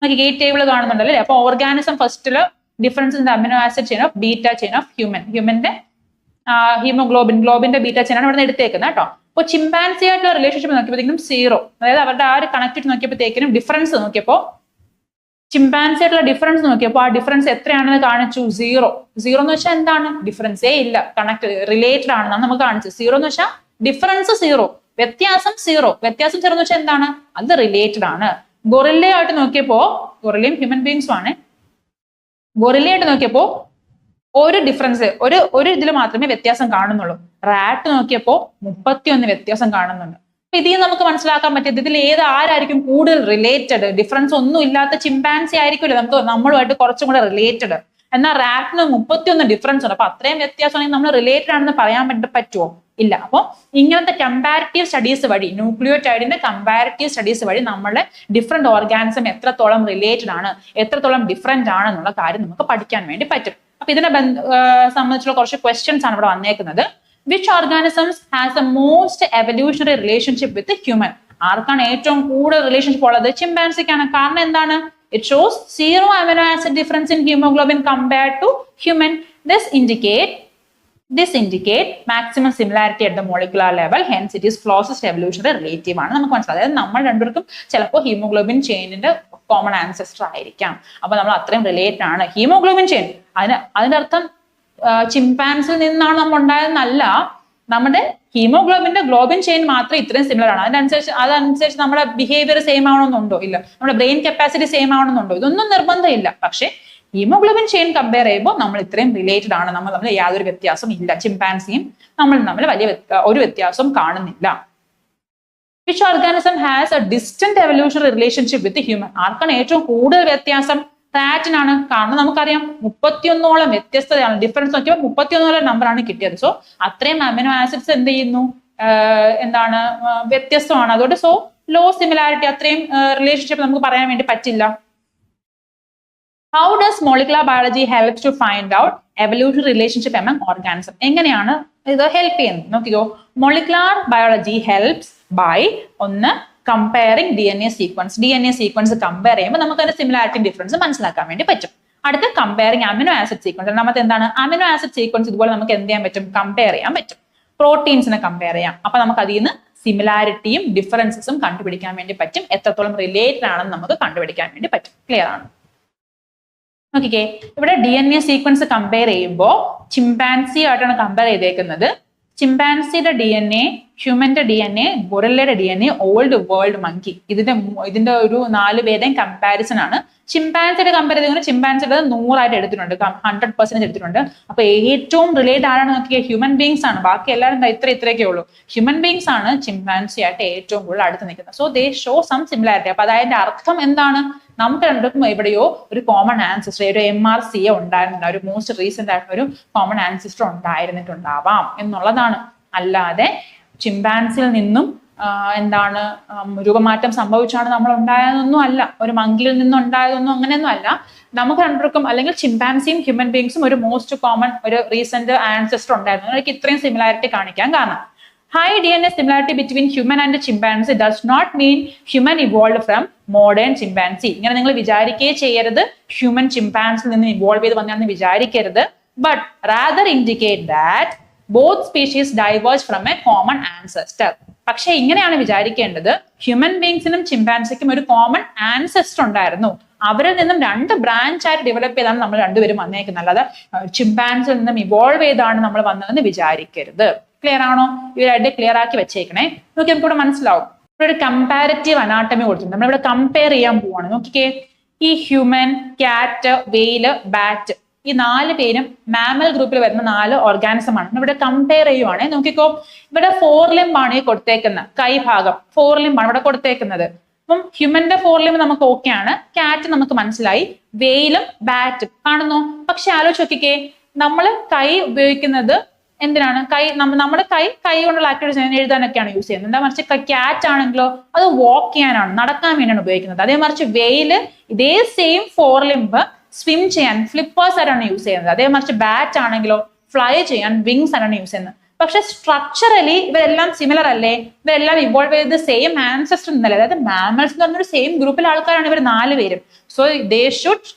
നമുക്ക് ഈ ടേബിൾ കാണുന്നുണ്ടല്ലേ. അപ്പൊ ഓർഗാനിസം ഫസ്റ്റില് difference in the amino acid chain of beta chain of ഹ്യൂമന്റെ ഹീമോഗ്ലോബിന്റെ ബീറ്റ ചെയിൻ ആണ് ഇവിടെ എടുത്തേക്കുന്നത് കേട്ടോ. അപ്പോൾ ചിമ്പാൻസി ആയിട്ടുള്ള റിലേഷൻഷിപ്പ് നോക്കിയപ്പോഴത്തേക്കും 0, അതായത് അവരുടെ ആ ഒരു കണക്റ്റഡ് നോക്കിയപ്പോഴത്തേക്കിനും ഡിഫറൻസ് നോക്കിയപ്പോൾ, ചിമ്പാൻസി ആയിട്ടുള്ള ഡിഫറൻസ് നോക്കിയപ്പോൾ ആ ഡിഫറൻസ് എത്രയാണെന്ന് കാണിച്ചു? 0. 0 എന്ന് വെച്ചാൽ എന്താണ്? ഡിഫറൻസേ ഇല്ല, റിലേറ്റഡ് ആണെന്നാണ് നമുക്ക് കാണിച്ചത്. 0 എന്ന് വെച്ചാൽ ഡിഫറൻസ് 0, വ്യത്യാസം 0. വ്യത്യാസം 0 എന്ന് വെച്ചാൽ എന്താണ്? അത് റിലേറ്റഡ് ആണ്. ഗൊറില്ലയായിട്ട് നോക്കിയപ്പോ, ഗൊറില്ലയും ഹ്യൂമൻ ബീങ്സും ആണ്, ഗൊറില്ലയായിട്ട് നോക്കിയപ്പോ ഒരു ഡിഫറൻസ്, ഒരു ഇതിൽ മാത്രമേ വ്യത്യാസം കാണുന്നുള്ളൂ. റാറ്റ് നോക്കിയപ്പോ 31 വ്യത്യാസം കാണുന്നുണ്ട്. അപ്പൊ ഇതിൽ നമുക്ക് മനസ്സിലാക്കാൻ പറ്റിയത് ഇതിൽ ആരായിരിക്കും കൂടുതൽ റിലേറ്റഡ്? ഡിഫറൻസ് ഒന്നും ഇല്ലാത്ത ചിമ്പാൻസി ആയിരിക്കുമല്ലോ നമുക്ക് നമ്മളുമായിട്ട് കുറച്ചും കൂടെ റിലേറ്റഡ്. എന്നാൽ റാറ്റിന് 31 ഡിഫറൻസ് ഉണ്ട്. അപ്പൊ അത്രയും വ്യത്യാസമാണെങ്കിൽ നമ്മൾ റിലേറ്റഡ് ആണെന്ന് പറയാൻ പറ്റുമോ? ഇല്ല. അപ്പൊ ഇങ്ങനത്തെ കമ്പാരിറ്റീവ് സ്റ്റഡീസ് വഴി, ന്യൂക്ലിയോടൈഡിന്റെ കമ്പാരിറ്റീവ് സ്റ്റഡീസ് വഴി നമ്മളെ ഡിഫറെന്റ് ഓർഗാനിസം എത്രത്തോളം റിലേറ്റഡ് ആണ്, എത്രത്തോളം ഡിഫറെന്റ് ആണ് എന്നുള്ള കാര്യം നമുക്ക് പഠിക്കാൻ വേണ്ടി പറ്റും. അപ്പൊ ഇതിനെ സംബന്ധിച്ചുള്ള കുറച്ച് ക്വസ്റ്റ്യൻസ് ആണ് ഇവിടെ വന്നേക്കുന്നത്. Which organisms has A most evolutionary relationship with human? ആർക്കാണ് ഏറ്റവും കൂടുതൽ റിലേഷൻഷിപ്പ് ഉള്ളത്? ചിമ്പാൻസിക്കാണ്. കാരണം എന്താണ്? It shows 0 amino acid difference in hemoglobin compared to human. This indicate maximum similarity at the molecular level. Hence, it is closest evolutionary relative ആണ്. നമുക്ക് മനസ്സിലായി. അതായത് നമ്മൾ രണ്ടുപേർക്കും ചിലപ്പോൾ ഹീമോഗ്ലോബിൻ ചെയിനിന്റെ കോമൺ ആൻസെസ്റ്റർ ആയിരിക്കാം. അപ്പൊ നമ്മൾ അത്രയും റിലേറ്റഡ് ആണ്. ഹീമോഗ്ലോബിൻ ചെയിൻ അതിന്റെ അർത്ഥം ചിമ്പാൻസിൽ നിന്നാണ് നമ്മൾ ഉണ്ടായതെന്നല്ല. നമ്മുടെ ഹീമോഗ്ലോബിന്റെ ഗ്ലോബിൻ ചെയിൻ മാത്രം ഇത്രയും സിമിലർ ആണ്. അതനുസരിച്ച് നമ്മുടെ ബിഹേവിയർ സെയിം ആവണമെന്നുണ്ടോ? ഇല്ല. നമ്മുടെ ബ്രെയിൻ കപ്പാസിറ്റി സെയിം ആവണമെന്നുണ്ടോ? ഇതൊന്നും നിർബന്ധമില്ല. പക്ഷെ ഹീമോഗ്ലോബിൻ ചെയിൻ കമ്പയർ ചെയ്യുമ്പോൾ നമ്മൾ ഇത്രയും റിലേറ്റഡ് ആണ്. നമ്മൾ തമ്മിൽ യാതൊരു വ്യത്യാസം ഇല്ല. ചിമ്പാൻസിയും നമ്മൾ തമ്മിൽ വലിയ ഒരു വ്യത്യാസം കാണുന്നില്ല. Which organism has A distant evolutionary relationship with human? ആർക്കാണ് ഏറ്റവും കൂടുതൽ വ്യത്യാസം? റാറ്റിനാണ്. കാരണം നമുക്കറിയാം 31ഓളം വ്യത്യസ്തതയാണ്. ഡിഫറൻസ് നോക്കിയപ്പോൾ 31ഓളം നമ്പറാണ് കിട്ടിയത്. സോ അത്രയും അമിനോ ആസിഡ്സ് എന്ത് ചെയ്യുന്നു? വ്യത്യസ്തമാണ്. അതുകൊണ്ട് സോ ലോ സിമിലാരിറ്റി, അത്രയും റിലേഷൻഷിപ്പ് നമുക്ക് പറയാൻ വേണ്ടി പറ്റില്ല. How does molecular biology helps to find out evolutionary relationship among organism? എങ്ങനെയാണ് ഇത് ഹെൽപ്പ് ചെയ്യുന്നത്? നോക്കിക്കോ. മോളിക്കുലർ ബയോളജി ഹെൽപ്സ് ബൈ ഒന്ന് കമ്പയറിംഗ് DNA സീക്വൻസ് കമ്പയർ ചെയ്യുമ്പോൾ നമുക്ക് അതിന്റെ സിമിലാരിറ്റി ഡിഫറൻസ് മനസ്സിലാക്കാൻ വേണ്ടി പറ്റും. അടുത്ത കമ്പയറിംഗ് അമിനോ ആസിഡ് സീക്വൻസ്. രണ്ടാമത്തെ എന്താണ്? അമിനോ ആസിഡ് സീക്വൻസ് ഇതുപോലെ നമുക്ക് എന്ത് ചെയ്യാൻ പറ്റും? കമ്പയർ ചെയ്യാൻ പറ്റും. പ്രോട്ടീൻസിനെ കമ്പയർ ചെയ്യാം. അപ്പൊ നമുക്ക് അതിൽ നിന്ന് സിമിലാരിറ്റിയും ഡിഫറൻസസും കണ്ടുപിടിക്കാൻ വേണ്ടി പറ്റും. എത്രത്തോളം റിലേറ്റഡ് ആണെന്ന് നമുക്ക് കണ്ടുപിടിക്കാൻ വേണ്ടി പറ്റും. ക്ലിയർ ആണ്? നോക്കിക്കേ, ഇവിടെ DNA സീക്വൻസ് കമ്പയർ ചെയ്യുമ്പോൾ ചിമ്പാൻസി ആയിട്ടാണ് കമ്പയർ ചെയ്തേക്കുന്നത്. ചിമ്പാൻസിയുടെ DNA, ഹ്യൂമന്റെ DNA, ഗൊറില്ലയുടെ DNA, old world monkey, ഇതിന്റെ ഒരു 4 പേരുടെയും കമ്പാരിസൺ ആണ്. ചിമ്പാൻസിയുടെ കമ്പയർ ചെയ്തുകൊണ്ട് ചിമ്പാൻസിയുടെ 100 എടുത്തിട്ടുണ്ട്, 100% എടുത്തിട്ടുണ്ട്. അപ്പൊ ഏറ്റവും റിലേറ്റഡ് ആരാണ് നോക്കിയാൽ ഹ്യൂമൻ ബീങ്സ് ആണ്. ബാക്കി എല്ലാവരും ഇത്രയൊക്കെ ഉള്ളൂ. ഹ്യൂമൻ ബീങ്സ് ആണ് ചിമ്പാൻസി ആയിട്ട് ഏറ്റവും കൂടുതൽ അടുത്ത് നിൽക്കുന്നത്. So they show some similarity. അപ്പൊ അതിന്റെ അർത്ഥം എന്താണ്? നമുക്ക് രണ്ടുപേർക്കും എവിടെയോ ഒരു കോമൺ ആൻസിസ്റ്റർ, ഒരു MRCA ഉണ്ടായിരുന്നില്ല, ഒരു മോസ്റ്റ് റീസെന്റ് ആയിട്ടുള്ള ഒരു കോമൺ ആൻസിസ്റ്റർ ഉണ്ടായിരുന്നിട്ടുണ്ടാവാം എന്നുള്ളതാണ്. അല്ലാതെ ചിമ്പാൻസിൽ നിന്നും എന്താണ് രൂപമാറ്റം സംഭവിച്ചാണ് നമ്മൾ ഉണ്ടായതൊന്നും അല്ല. ഒരു മങ്കിയിൽ നിന്നും ഉണ്ടായതൊന്നും അങ്ങനെയൊന്നും അല്ല. നമുക്ക് രണ്ടുപേർക്കും അല്ലെങ്കിൽ ചിമ്പാൻസിയും ഹ്യൂമൻ ബീങ്സും ഒരു മോസ്റ്റ് കോമൺ ഒരു റീസെന്റ് ആൻസിസ്റ്റർ ഉണ്ടായിരുന്നു. എനിക്ക് ഇത്രയും സിമിലാരിറ്റി കാണിക്കാൻ കാരണം high DNA similarity between human and chimpanzee does not mean human evolved from modern chimpanzee. ഇങ്ങനെ നിങ്ങൾ വിചാരിക്കുകയേ ചെയ്യരുത് ഹ്യൂമൻ ചിമ്പാൻസിൽ നിന്ന് ഇവോൾവ് ചെയ്ത് വന്നാണെന്ന് വിചാരിക്കരുത്. But rather indicate that both species diverge from a common ancestor. പക്ഷെ ഇങ്ങനെയാണ് വിചാരിക്കേണ്ടത്, ഹ്യൂമൻ ബീങ്സിനും ചിമ്പാൻസിക്കും ഒരു കോമൺ ആൻസെസ്റ്റർ ഉണ്ടായിരുന്നു. അവരിൽ നിന്നും 2 ബ്രാഞ്ച് ആയിട്ട് ഡെവലപ്പ് ചെയ്താണ് നമ്മൾ രണ്ടുപേരും വന്നേക്കുന്നത്. അല്ലാതെ ചിമ്പാൻസിൽ നിന്നും ഇവോൾവ് ചെയ്താണ് നമ്മൾ വന്നതെന്ന് വിചാരിക്കരുത്. ക്ലിയർ ആണോ? ഇവരായിട്ട് ക്ലിയർ ആക്കി വെച്ചേക്കണേ. നോക്കി നമുക്ക് ഇവിടെ മനസ്സിലാവും. ഇവിടെ ഒരു കമ്പാരിറ്റീവ് അനാട്ടമി കൊടുത്തിട്ടുണ്ട്. നമ്മളിവിടെ കമ്പയർ ചെയ്യാൻ പോവാണ്. നോക്കിക്കേ, ഈ ഹ്യൂമൻ, കാറ്റ്, വെയില്, ബാറ്റ്, ഈ 4 പേരും മാമൽ ഗ്രൂപ്പിൽ വരുന്ന 4 ഓർഗാനിസം ആണ്. ഇവിടെ കമ്പയർ ചെയ്യുവാണേ. നോക്കിക്കോ, ഇവിടെ 4 limb ആണ് ഈ കൊടുത്തേക്കുന്നത്. കൈഭാഗം 4 limb ആണ് ഇവിടെ കൊടുത്തേക്കുന്നത്. അപ്പം ഹ്യൂമന്റെ 4 limb നമുക്ക് ഓക്കെ ആണ്. കാറ്റ് നമുക്ക് മനസ്സിലായി. വെയിലും ബാറ്റും കാണുന്നു. പക്ഷെ ആലോചിച്ച് നോക്കിക്കേ, നമ്മൾ കൈ ഉപയോഗിക്കുന്നത് എന്തിനാണ്? നമ്മുടെ കൈ കൊണ്ടുള്ള ആക്ടിവിറ്റീസ് എഴുതാനൊക്കെയാണ് യൂസ് ചെയ്യുന്നത്. എന്താ മറിച്ച് ക്യാറ്റ് ആണെങ്കിലോ അത് വാക്ക് ചെയ്യാനാണ്, നടക്കാൻ വേണ്ടിയാണ് ഉപയോഗിക്കുന്നത്. അതേ മറിച്ച് വെയില് ഇതേ സെയിം 4 limb സ്വിം ചെയ്യാൻ, ഫ്ലിപ്പേഴ്സ് ആയിട്ടാണ് യൂസ് ചെയ്യുന്നത്. അതേ മറിച്ച് ബാറ്റ് ആണെങ്കിലോ ഫ്ലൈ ചെയ്യാൻ വിങ്സ് ആയിട്ടാണ് യൂസ് ചെയ്യുന്നത്. പക്ഷെ സ്ട്രക്ചറലി ഇവരെല്ലാം സിമിലർ അല്ലേ? ഇവരെല്ലാം ഇവോൾവ് ചെയ്ത് സെയിം ആൻസെസ്റ്റർ എന്നല്ലേ? അതായത് മാമൽസ് എന്ന് പറഞ്ഞൊരു സെയിം ഗ്രൂപ്പിലെ ആൾക്കാരാണ് ഇവർ 4 പേരും. So they should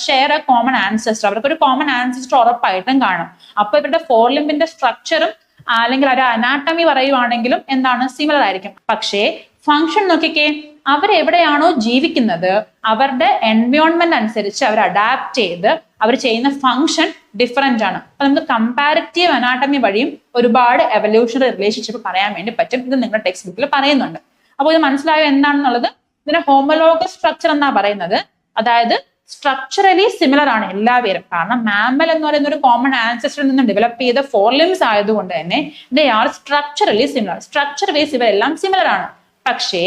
share a common ancestor. അവർക്കൊരു കോമൺ ആൻസെസ്റ്റർ ഉറപ്പായിട്ടും കാണും. അപ്പൊ ഇവരുടെ 4 ലിംബിന്റെ സ്ട്രക്ചറും അല്ലെങ്കിൽ ഒരു അനാട്ടമി പറയുവാണെങ്കിലും എന്താണ് സിമിലർ ആയിരിക്കും. പക്ഷേ ഫങ്ഷൻ നോക്കിക്കേ, അവരെവിടെയാണോ ജീവിക്കുന്നത് അവരുടെ എൻവയോൺമെന്റ് അനുസരിച്ച് അവർ അഡാപ്റ്റ് ചെയ്ത് അവർ ചെയ്യുന്ന ഫങ്ഷൻ ഡിഫറെന്റ് ആണ്. അപ്പൊ നമുക്ക് കമ്പാരിറ്റീവ് അനാട്ടമി വഴിയും ഒരുപാട് എവല്യൂഷണറി റിലേഷൻഷിപ്പ് പറയാൻ വേണ്ടി പറ്റും. ഇത് നിങ്ങളുടെ ടെക്സ്റ്റ് ബുക്കിൽ പറയുന്നുണ്ട്. അപ്പോൾ ഇത് മനസ്സിലായോ എന്താണെന്നുള്ളത്? ഇതിനെ ഹോമോലോഗസ് സ്ട്രക്ചർ എന്നാ പറയുന്നത്. അതായത് സ്ട്രക്ചറലി സിമിലർ ആണ് എല്ലാവരും. കാരണം മാമ്മൽ എന്ന് പറയുന്ന ഒരു കോമൺ ആൻസസ്റ്ററിൽ നിന്നും ഡെവലപ്പ് ചെയ്ത 4 limbs ആയതുകൊണ്ട് തന്നെ they are structurally similar. Structure base ഇവരെല്ലാം സിമിലർ ആണ്. പക്ഷേ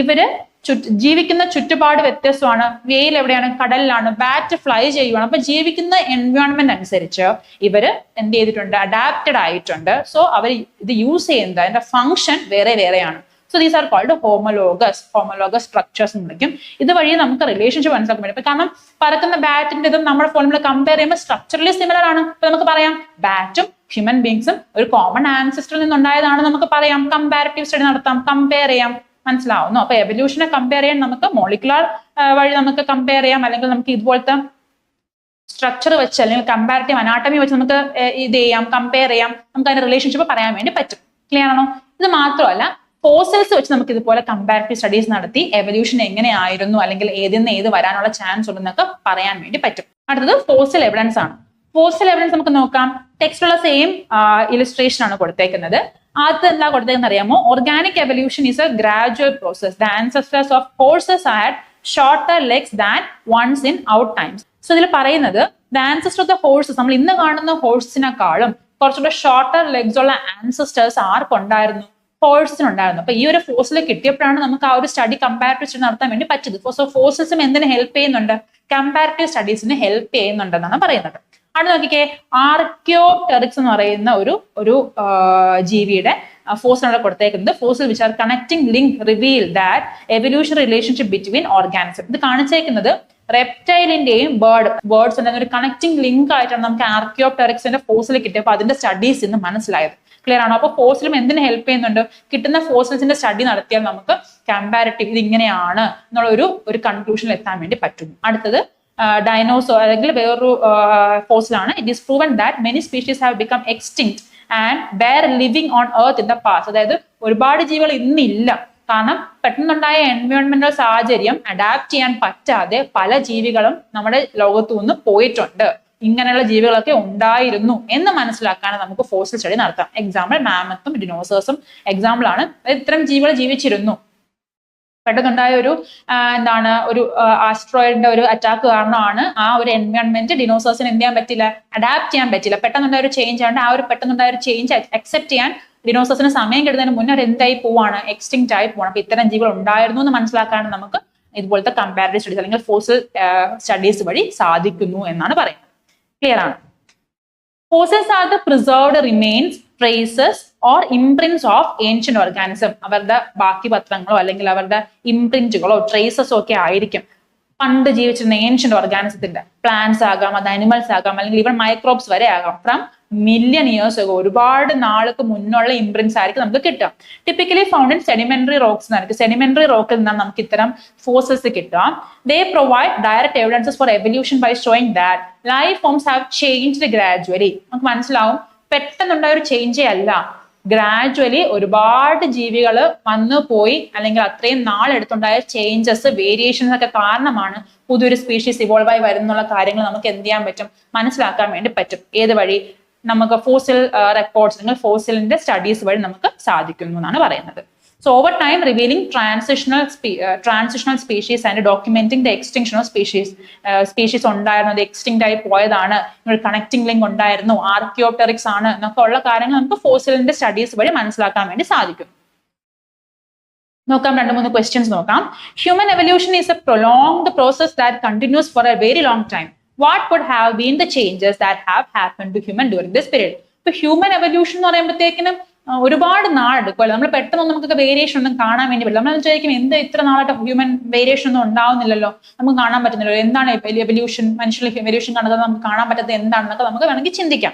ഇവര് ജീവിക്കുന്ന ചുറ്റുപാട് വ്യത്യസ്തമാണ്. വെയിൽ എവിടെയാണ്? കടലിലാണ്. ബാറ്റ് ഫ്ലൈ ചെയ്യുവാണ്. അപ്പൊ ജീവിക്കുന്ന എൻവയോൺമെന്റ് അനുസരിച്ച് ഇവര് എന്ത് ചെയ്തിട്ടുണ്ട്? അഡാപ്റ്റഡ് ആയിട്ടുണ്ട്. സോ അവർ ഇത് യൂസ് ചെയ്യുന്നത് അതിന്റെ ഫംഗ്ഷൻ വേറെ വേറെയാണ്. So these are called homologous structures എന്ന് വിളിക്കും. ഇതുവഴി നമുക്ക് റിലേഷൻഷിപ്പ് മനസ്സിലാക്കാൻ പറ്റും. കാരണം പറക്കുന്ന ബാറ്റിന്റെ ഇതും നമ്മുടെ ഫോണിൽ കമ്പയർ ചെയ്യുമ്പോൾ സ്ട്രക്ചറലി സിമിലർ ആണ്. അപ്പൊ നമുക്ക് പറയാം ബാറ്റും ഹ്യൂമൻ ബീങ്സും ഒരു കോമൺ ആൻസിസ്റ്ററിൽ നിന്നുണ്ടായതാണ് നമുക്ക് പറയാം. കമ്പാരിറ്റീവ് സ്റ്റഡി നടത്താം, കമ്പയർ ചെയ്യാം. മനസ്സിലാവുന്നു? അപ്പൊ എവല്യൂഷനെ കമ്പയർ ചെയ്യാൻ നമുക്ക് മോളിക്കുലർ വഴി നമുക്ക് കമ്പയർ ചെയ്യാം, അല്ലെങ്കിൽ നമുക്ക് ഇതുപോലത്തെ സ്ട്രക്ചർ വെച്ച് അല്ലെങ്കിൽ കമ്പാരിറ്റീവ് അനാട്ടമി വെച്ച് നമുക്ക് ഇത് ചെയ്യാം, കമ്പയർ ചെയ്യാം. നമുക്ക് അതിന്റെ റിലേഷൻഷിപ്പ് പറയാൻ വേണ്ടി പറ്റും. ക്ലിയർ ആണോ? ഇത് മാത്രമല്ല ഫോസിൽസ് വെച്ച് നമുക്ക് ഇതുപോലെ കമ്പാരിറ്റീവ് സ്റ്റഡീസ് നടത്തി എവല്യൂഷൻ എങ്ങനെയായിരുന്നു അല്ലെങ്കിൽ ഏതിന്ന് ഏത് വരാനുള്ള ചാൻസ് ഉണ്ടെന്നൊക്കെ പറയാൻ വേണ്ടി പറ്റും. അടുത്തത് ഫോസിൽ എവിഡൻസ് ആണ്. ഫോസിൽ എവിഡൻസ് നമുക്ക് നോക്കാം. ടെക്സ്റ്റിലുള്ള സെയിം ഇലിസ്ട്രേഷൻ ആണ് കൊടുത്തേക്കുന്നത്. ആദ്യത്തെ എന്താ കൊടുത്തേക്കെന്ന് അറിയാമോ? Organic evolution is a gradual process. The ancestors of horses had shorter legs than ones in out times. So ഇതിൽ പറയുന്നത് the ancestor of the horses, നമ്മൾ ഇന്ന് കാണുന്ന ഹോഴ്സിനെക്കാളും കുറച്ചുകൂടെ ഷോർട്ടർ ലെഗ്സ് ഉള്ള ആൻസസ്റ്റേഴ്സ് ആർക്കുണ്ടായിരുന്നു? ഹോഴ്സിനുണ്ടായിരുന്നു. അപ്പൊ ഈ ഒരു ഫോസിൽ കിട്ടിയപ്പോഴാണ് നമുക്ക് ആ ഒരു സ്റ്റഡി കമ്പാരിറ്റീവ് സ്റ്റഡി നടത്താൻ വേണ്ടി പറ്റിയത്. സോ ഫോസിൽസും എന്തിനു ഹെൽപ്പ് ചെയ്യുന്നുണ്ട്? കമ്പാരിറ്റീവ് സ്റ്റഡീസിന് ഹെൽപ്പ് ചെയ്യുന്നുണ്ടെന്നാണ് പറയുന്നത്. അവിടെ നോക്കിക്കേ, ആർക്കിയോപ്റ്റെറിക്സ് എന്ന് പറയുന്ന ഒരു ജീവിയുടെ ഫോസിലാണ് കൊടുത്തേക്കുന്നത്. Fossil which are connecting link reveal that evolution relationship between organism. ഇത് കാണിച്ചേക്കുന്നത് റെപ്റ്റൈലിന്റെയും ബേർഡ്സ് ഉണ്ടെന്ന ഒരു കണക്ടിംഗ് ലിങ്ക് ആയിട്ടാണ് നമുക്ക് ആർക്കിയോപ്റ്റെറിക്സിന്റെ ഫോസിൽ കിട്ടിയപ്പോൾ അതിന്റെ സ്റ്റഡീസ് ഇന്ന് മനസ്സിലായത്. ക്ലിയർ ആണോ? അപ്പൊ ഫോസിലും എന്തിനു ഹെൽപ്പ് ചെയ്യുന്നുണ്ട്? കിട്ടുന്ന ഫോസിൽസിന്റെ സ്റ്റഡി നടത്തിയാൽ നമുക്ക് കമ്പാരിറ്റീവ് ഇത് ഇങ്ങനെയാണ് എന്നുള്ള ഒരു കൺക്ലൂഷനിൽ എത്താൻ വേണ്ടി പറ്റും. അടുത്തത് ഡൈനോസോർ അല്ലെങ്കിൽ വേറൊരു ഫോസിലാണ്. It is proven that many species have become extinct and were living on earth in the past. അതായത് ഒരുപാട് ജീവികൾ ഇന്നില്ല. കാരണം പെട്ടെന്നുണ്ടായ എൻവയോൺമെന്റൽ സാഹചര്യം അഡാപ്റ്റ് ചെയ്യാൻ പറ്റാതെ പല ജീവികളും നമ്മുടെ ലോകത്തു നിന്ന് പോയിട്ടുണ്ട്. ഇങ്ങനെയുള്ള ജീവികളൊക്കെ ഉണ്ടായിരുന്നു എന്ന് മനസ്സിലാക്കാൻ നമുക്ക് ഫോസിൽ സ്റ്റഡി നടത്താം. എക്സാമ്പിൾ മാമത്തും ഡിനോസേഴ്സും എക്സാമ്പിൾ ആണ്. ഇത്തരം ജീവികൾ ജീവിച്ചിരുന്നു. പെട്ടെന്നുണ്ടായ ഒരു ഒരു ആസ്ട്രോയിഡിന്റെ ഒരു അറ്റാക്ക് കാരണമാണ് ആ ഒരു എൻവയോൺമെന്റ് ഡിനോസേഴ്സിന് എന്ത് ചെയ്യാൻ പറ്റില്ല? അഡാപ്റ്റ് ചെയ്യാൻ പറ്റില്ല. പെട്ടെന്നുണ്ടായ ഒരു ചേഞ്ച് ആണ്. ആ ഒരു പെട്ടെന്നുണ്ടായ ഒരു ചേഞ്ച് അക്സെപ്റ്റ് ചെയ്യാൻ ഡിനോസേഴ്സിന് സമയം കിട്ടുന്നതിന് മുന്നേ ഒരു എന്തായി പോവാണ്? എക്സ്റ്റിങ്ക്റ്റ് ആയി പോവാണ്. അപ്പൊ ഇത്തരം ജീവികൾ ഉണ്ടായിരുന്നു എന്ന് മനസ്സിലാക്കാൻ നമുക്ക് ഇതുപോലത്തെ കമ്പാരിറ്റീവ് സ്റ്റഡീസ് അല്ലെങ്കിൽ ഫോസിൽ സ്റ്റഡീസ് വഴി സാധിക്കുന്നു എന്നാണ് പറയുന്നത്. ക്ലിയർ ആണ്? Fossils are the preserved remains, traces or imprints of ancient organism. അവരുടെ ബാക്കി പത്രങ്ങളോ അല്ലെങ്കിൽ അവരുടെ ഇംപ്രിന്റുകളോ ട്രേസസോ ഒക്കെ ആയിരിക്കും പണ്ട് ജീവിച്ചിരുന്ന ഏൻഷ്യന്റ് ഓർഗാനിസത്തിന്റെ. പ്ലാന്റ്സ് ആകാം, അത് അനിമൽസ് ആകാം, അല്ലെങ്കിൽ ഈവൻ മൈക്രോബ്സ് വരെ ആകാം. ഫ്രം മില്യൺ ഇയേഴ്സ് ആകും, ഒരുപാട് നാൾക്ക് മുന്നുള്ള ഇംപ്രിന്റ്സ് ആയിരിക്കും നമുക്ക് കിട്ടുക. Typically found in sedimentary rocks എന്നായിരിക്കും. സെഡിമെന്ററി റോക്കിൽ നിന്നാണ് നമുക്ക് ഇത്തരം ഫോസിൽസ് കിട്ടുക. They provide direct evidences for evolution by showing that life forms have changed gradually. നമുക്ക് മനസ്സിലാവും പെട്ടെന്നുണ്ടായ ഒരു ചേഞ്ചേ അല്ല, ഗ്രാജുവലി ഒരുപാട് ജീവികൾ വന്നു പോയി അല്ലെങ്കിൽ അത്രയും നാളെടുത്തുണ്ടായ ചേഞ്ചസ്, വേരിയേഷൻസ് ഒക്കെ കാരണമാണ് പുതിയൊരു സ്പീഷീസ് ഇവോൾവ് ആയി വരുന്നുള്ള കാര്യങ്ങൾ നമുക്ക് എന്ത് ചെയ്യാൻ പറ്റും? മനസ്സിലാക്കാൻ വേണ്ടി പറ്റും. ഏത് വഴി? നമുക്ക് ഫോസിൽ റെക്കോർഡ്സ് അല്ലെങ്കിൽ ഫോസിലിന്റെ സ്റ്റഡീസ് വഴി നമുക്ക് സാധിക്കുന്നു എന്നാണ് പറയുന്നത്. So over time revealing transitional species and documenting the extinction of species ഉണ്ടായിരുന്നു, എക്സ്റ്റിങ്ക്റ്റ് ആയി പോയതാണ്, കണക്ടിംഗ് ലിങ്ക് ഉണ്ടായിരുന്നു, ആർക്കിയോപ്റ്റെറിക്സ് ആണ് എന്നൊക്കെ ഉള്ള കാര്യങ്ങൾ നമുക്ക് ഫോസിലിന്റെ സ്റ്റഡീസ് വഴി മനസ്സിലാക്കാൻ വേണ്ടി സാധിക്കും. നോക്കാം, 2-3 ക്വസ്റ്റ്യൻസ് നോക്കാം. Human evolution is a prolonged process that continues for a very long time. What would have been the changes that have happened to human during this period? ഇപ്പൊ ഹ്യൂമൻ എവല്യൂഷൻ എന്ന് പറയുമ്പോഴത്തേക്കിനും ഒരുപാട് നാളെടുക്കുമല്ലോ. നമ്മൾ പെട്ടെന്ന് നമുക്ക് വേരിയേഷൻ ഒന്നും കാണാൻ വേണ്ടി പറ്റില്ല. നമ്മൾ ചോദിക്കും എന്ത് ഇത്ര നാളായിട്ട് ഹ്യൂമൻ വേരിയേഷൻ ഒന്നും ഉണ്ടാവുന്നില്ലല്ലോ, നമുക്ക് കാണാൻ പറ്റുന്നില്ലല്ലോ, എന്താണ് എവല്യൂഷൻ, മനുഷ്യരിൽ എവല്യൂഷൻ കാണുന്നത് നമുക്ക് കാണാൻ പറ്റാത്തത് എന്താണെന്നൊക്കെ നമുക്ക് വേണമെങ്കിൽ ചിന്തിക്കാം.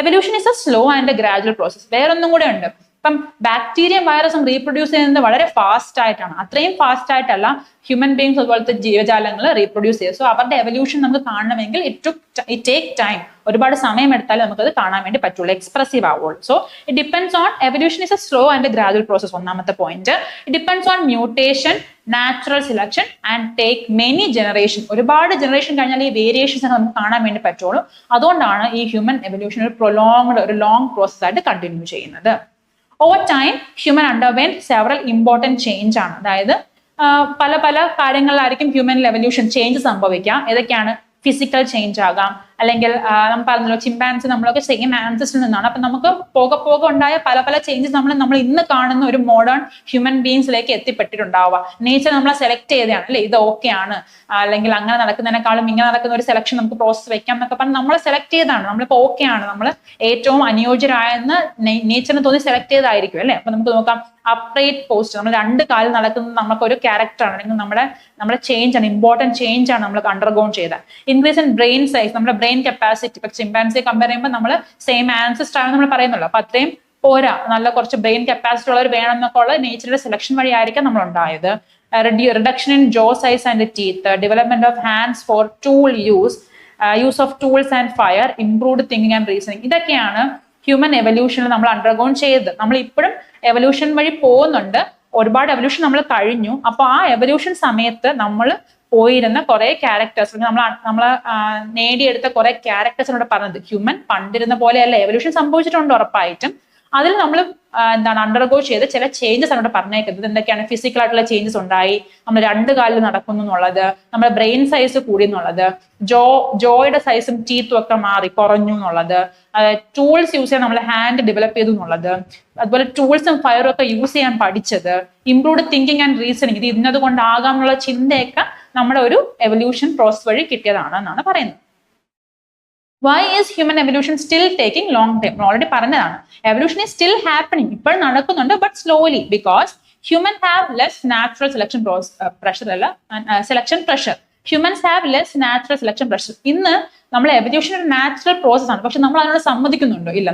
Evolution is a slow and gradual process. വേറൊന്നും കൂടെ ഉണ്ട്. ഇപ്പം ബാക്ടീരിയയും വൈറസും റീപ്രൊഡ്യൂസ് ചെയ്യുന്നത് വളരെ ഫാസ്റ്റ് ആയിട്ടാണ്. അത്രയും ഫാസ്റ്റ് ആയിട്ടല്ല ഹ്യൂമൻ ബീങ്സ് അതുപോലത്തെ ജീവജാലങ്ങൾ റീപ്രൊഡ്യൂസ് ചെയ്യുക. സോ അവരുടെ എവല്യൂഷൻ നമുക്ക് കാണണമെങ്കിൽ ഇറ്റ് ടേക്ക് ടൈം. ഒരുപാട് സമയം എടുത്താലും നമുക്കത് കാണാൻ വേണ്ടി പറ്റുള്ളൂ, എക്സ്പ്രസീവ് ആവുള്ളൂ. So it depends on evolution is a slow and gradual process. ഒന്നാമത്തെ point. It depends on mutation, natural selection and take many generation. ഒരുപാട് ജനറേഷൻ കഴിഞ്ഞാൽ ഈ വേരിയേഷൻസ് ഒക്കെ നമുക്ക് കാണാൻ വേണ്ടി പറ്റുള്ളൂ. അതുകൊണ്ടാണ് ഈ ഹ്യൂമൻ എവല്യൂഷൻ ഒരു ലോങ് പ്രോസസ് ആയിട്ട് കണ്ടിന്യൂ ചെയ്യുന്നത്. Over time human underwent several important change ആണ്. അതായത് പല പല കാര്യങ്ങളിലായിരിക്കും ഹ്യൂമൻ എവല്യൂഷൻ ചേഞ്ച് സംഭവിക്കുക. ഏതൊക്കെയാണ്? ഫിസിക്കൽ ചേഞ്ച് ആകാം, അല്ലെങ്കിൽ നമ്മൾ പറഞ്ഞല്ലോ ചിമ്പാൻസി നമ്മളൊക്കെ സെയിം ആൻസസ്റ്റിൽ നിന്നാണ്. അപ്പൊ നമുക്ക് പോകെ പോകെ ഉണ്ടായ പല പല ചേഞ്ചസ് നമ്മൾ ഇന്ന് കാണുന്ന ഒരു മോഡേൺ ഹ്യൂമൻ ബീങ്സിലേക്ക് എത്തിപ്പെട്ടിട്ടുണ്ടാവുക. നേച്ചർ നമ്മളെ സെലക്ട് ചെയ്തതാണ് അല്ലെ, ഇത് ഓക്കെ ആണ്, അല്ലെങ്കിൽ അങ്ങനെ നടക്കുന്നതിനേക്കാളും ഇങ്ങനെ നടക്കുന്ന ഒരു സെലക്ഷൻ നമുക്ക് പ്രോസസ് വെക്കാം എന്നൊക്കെ പറഞ്ഞ് നമ്മളെ സെലക്ട് ചെയ്താണ്. നമ്മളിപ്പോ ഓക്കെ ആണ്, നമ്മൾ ഏറ്റവും അനുയോജ്യരായെന്ന് നേച്ചറിന് തോന്നി സെലക്ട് ചെയ്തായിരിക്കും അല്ലെ. അപ്പൊ നമുക്ക് നോക്കാം, അപ്രൈറ്റ് പോസ്റ്റ്, നമ്മൾ രണ്ട് കാലിൽ നടക്കുന്നത് നമുക്കൊരു ക്യാരക്ടറാണ്, അല്ലെങ്കിൽ നമ്മുടെ ചേഞ്ച് ആണ്, ഇമ്പോർട്ടന്റ് ചേഞ്ച് ആണ് നമ്മൾ അണ്ടർഗോൺ ചെയ്ത. ഇൻക്രീസ് ഇൻ ബ്രെയിൻ സൈസ്, നമ്മുടെ ബ്രെയിൻ കപ്പാസിറ്റി. ഇപ്പൊ ചിമ്പാൻസിയെ കമ്പയർ ചെയ്യുമ്പോൾ നമ്മൾ സെയിം ആൻസസ്റ്റർ ആണെന്ന് നമ്മൾ പറയുന്നുള്ളൂ. അപ്പൊ അത്രയും പോരാ, നല്ല കുറച്ച് ബ്രെയിൻ കപ്പാസിറ്റി ഉള്ളവർ വേണം എന്നൊക്കെ ഉള്ള നേച്ചറിന്റെ സെലക്ഷൻ വഴി ആയിരിക്കാം നമ്മൾ ഉണ്ടായത്. Reduction in jaw size and teeth, development of hands for tool use of tools and fire, improved thinking and reasoning. ഇതൊക്കെയാണ് ഹ്യൂമൻ എവല്യൂഷനിൽ നമ്മൾ അണ്ടർഗോൺ ചെയ്തത്. നമ്മൾ ഇപ്പോഴും എവല്യൂഷൻ വഴി പോകുന്നുണ്ട്, ഒരുപാട് എവല്യൂഷൻ നമ്മൾ കഴിഞ്ഞു. അപ്പൊ ആ എവല്യൂഷൻ സമയത്ത് നമ്മൾ പോയിരുന്ന കുറെ ക്യാരക്ടേഴ്സ്, നമ്മൾ നേടിയെടുത്ത കുറെ ക്യാരക്ടേഴ്സിനോട് പറഞ്ഞത് ഹ്യൂമൻ പണ്ടിരുന്ന പോലെയല്ല, എവല്യൂഷൻ സംഭവിച്ചിട്ടുണ്ട് ഉറപ്പായിട്ടും. അതിൽ നമ്മൾ അണ്ടർഗോ ചെയ്ത് ചില ചേഞ്ചസ് ആണ് പറഞ്ഞേക്കുന്നത്. എന്തൊക്കെയാണ്? ഫിസിക്കൽ ആയിട്ടുള്ള ചേഞ്ചസ് ഉണ്ടായി, നമ്മൾ രണ്ട് കാലിൽ നടക്കുന്നു എന്നുള്ളത്, നമ്മുടെ ബ്രെയിൻ സൈസ് കൂടി എന്നുള്ളത്, ജോയുടെ സൈസും ടീത്തും ഒക്കെ മാറി കുറഞ്ഞു എന്നുള്ളത്, ടൂൾസ് യൂസ് ചെയ്യാൻ നമ്മൾ ഹാൻഡ് ഡെവലപ്പ് ചെയ്തു എന്നുള്ളത്, അതുപോലെ ടൂൾസും ഫയറും ഒക്കെ യൂസ് ചെയ്യാൻ പഠിച്ചത്, ഇംപ്രൂവ്ഡ് തിങ്കിങ് ആൻഡ് റീസണിങ്, ഇത് ഇന്നത് കൊണ്ടാകാം എന്നുള്ള ചിന്തയൊക്കെ നമ്മുടെ ഒരു എവല്യൂഷൻ പ്രോസസ് വഴി കിട്ടിയതാണ് എന്നാണ് പറയുന്നത്. Why is human evolution still taking long time? Already പറഞ്ഞതാണ്, evolution is still happening, ഇപ്പോൾ നടക്കുന്നുണ്ട്, but slowly, because human have less natural selection pressure. Humans have less natural selection pressure. ഇന്ന് നമ്മൾ എവല്യൂഷൻ ഒരു നാച്ചുറൽ പ്രോസസ് ആണ്, പക്ഷെ നമ്മൾ അതിനോട് സമ്മതിക്കുന്നുണ്ടോ? ഇല്ല.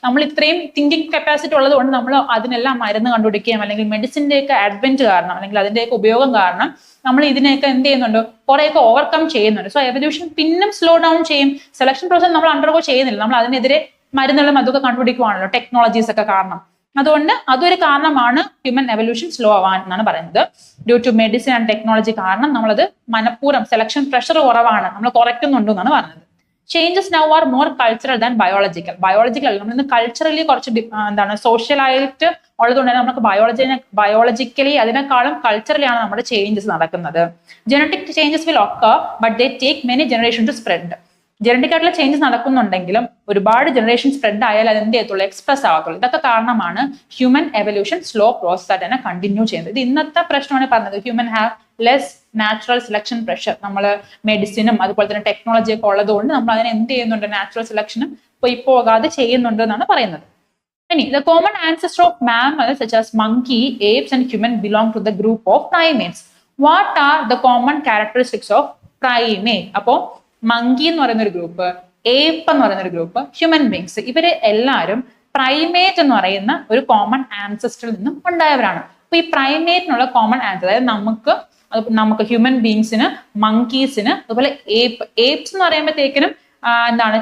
നമ്മൾ ഇത്രയും തിങ്കിങ് കപ്പാസിറ്റി ഉള്ളത് കൊണ്ട് നമ്മൾ അതിനെല്ലാം മരുന്ന് കണ്ടുപിടിക്കുകയും, അല്ലെങ്കിൽ മെഡിസിന്റെ ഒക്കെ അഡ്വെന്റ് കാരണം, അല്ലെങ്കിൽ അതിന്റെയൊക്കെ ഉപയോഗം കാരണം നമ്മൾ ഇതിനെയൊക്കെ എന്ത് ചെയ്യുന്നുണ്ട്, കുറെയൊക്കെ ഓവർകം ചെയ്യുന്നുണ്ട്. സോ എവല്യൂഷൻ പിന്നും സ്ലോ ഡൗൺ ചെയ്യും. സെലക്ഷൻ പ്രോസസ് നമ്മൾ അണ്ടർഗോ ചെയ്യുന്നില്ല, നമ്മൾ അതിനെതിരെ മരുന്നുകളും അതൊക്കെ കണ്ടുപിടിക്കുവാണല്ലോ, ടെക്നോളജീസ് ഒക്കെ കാരണം. അതുകൊണ്ട് അതൊരു കാരണമാണ് ഹ്യൂമൻ എവല്യൂഷൻ സ്ലോ ആവാൻ എന്നാണ് പറയുന്നത്. Due to medicine and technology കാരണം നമ്മളത് മനഃപൂർവ്വം സെലക്ഷൻ പ്രഷർ കുറവാണ്, നമ്മൾ കുറയ്ക്കുന്നുണ്ട് എന്നാണ് പറഞ്ഞത്. Changes now are more cultural than biological. നമ്മൾ ഇന്ന് കൾച്ചറലി കുറച്ച് സോഷ്യൽ ആയിട്ട് ഉള്ളതുകൊണ്ട് തന്നെ നമുക്ക് ബയോളജിക്കലി അതിനേക്കാളും കൾച്ചറലി ആണ് നമ്മുടെ ചേഞ്ചസ് നടക്കുന്നത്. Genetic changes will occur, but they take many generation to spread. Genetic ആയിട്ടുള്ള ചേഞ്ചസ് നടക്കുന്നുണ്ടെങ്കിലും ഒരുപാട് ജനറേഷൻ സ്പ്രെഡ് ആയാൽ അത് എന്ത് ചെയ്യത്തുള്ളൂ, എക്സ്പ്രസ് ആകത്തുള്ളൂ. ഇതൊക്കെ കാരണമാണ് ഹ്യൂമൻ എവല്യൂഷൻ സ്ലോ പ്രോസസ് ആയിട്ട് തന്നെ കണ്ടിന്യൂ ചെയ്യുന്നത്. ഇത് ഇന്നത്തെ പ്രശ്നമാണ് പറഞ്ഞത്. Human have less natural selection pressure. നമ്മൾ മെഡിസിനും അതുപോലെ തന്നെ ടെക്നോളജി ഒക്കെ ഉള്ളതുകൊണ്ട് നമ്മൾ അതിനെ എന്ത് ചെയ്യുന്നുണ്ട്, നാച്ചുറൽ സെലക്ഷനും പോകാതെ ചെയ്യുന്നുണ്ട് എന്നാണ് പറയുന്നത്. ഇനി the common ancestor of mammals such as monkey, apes and human belong to the group of primates. What are the common characteristics of primate? അപ്പോ മങ്കി എന്ന് പറയുന്ന ഒരു ഗ്രൂപ്പ്, ഏപ്പ് എന്ന് പറയുന്ന ഒരു ഗ്രൂപ്പ്, ഹ്യൂമൻ ബീങ്സ്, ഇവര് എല്ലാവരും പ്രൈമേറ്റ് എന്ന് പറയുന്ന ഒരു കോമൺ ആൻസസ്റ്ററിൽ നിന്നും ഉണ്ടായവരാണ്. അപ്പൊ ഈ പ്രൈമേറ്റിനുള്ള കോമൺ ആൻസർ, അതായത് നമുക്ക് ഹ്യൂമൻ ബീങ്സിന്, മങ്കീസിന്, അതുപോലെ ഏപ്സ് എന്ന് പറയുമ്പോഴത്തേക്കിനും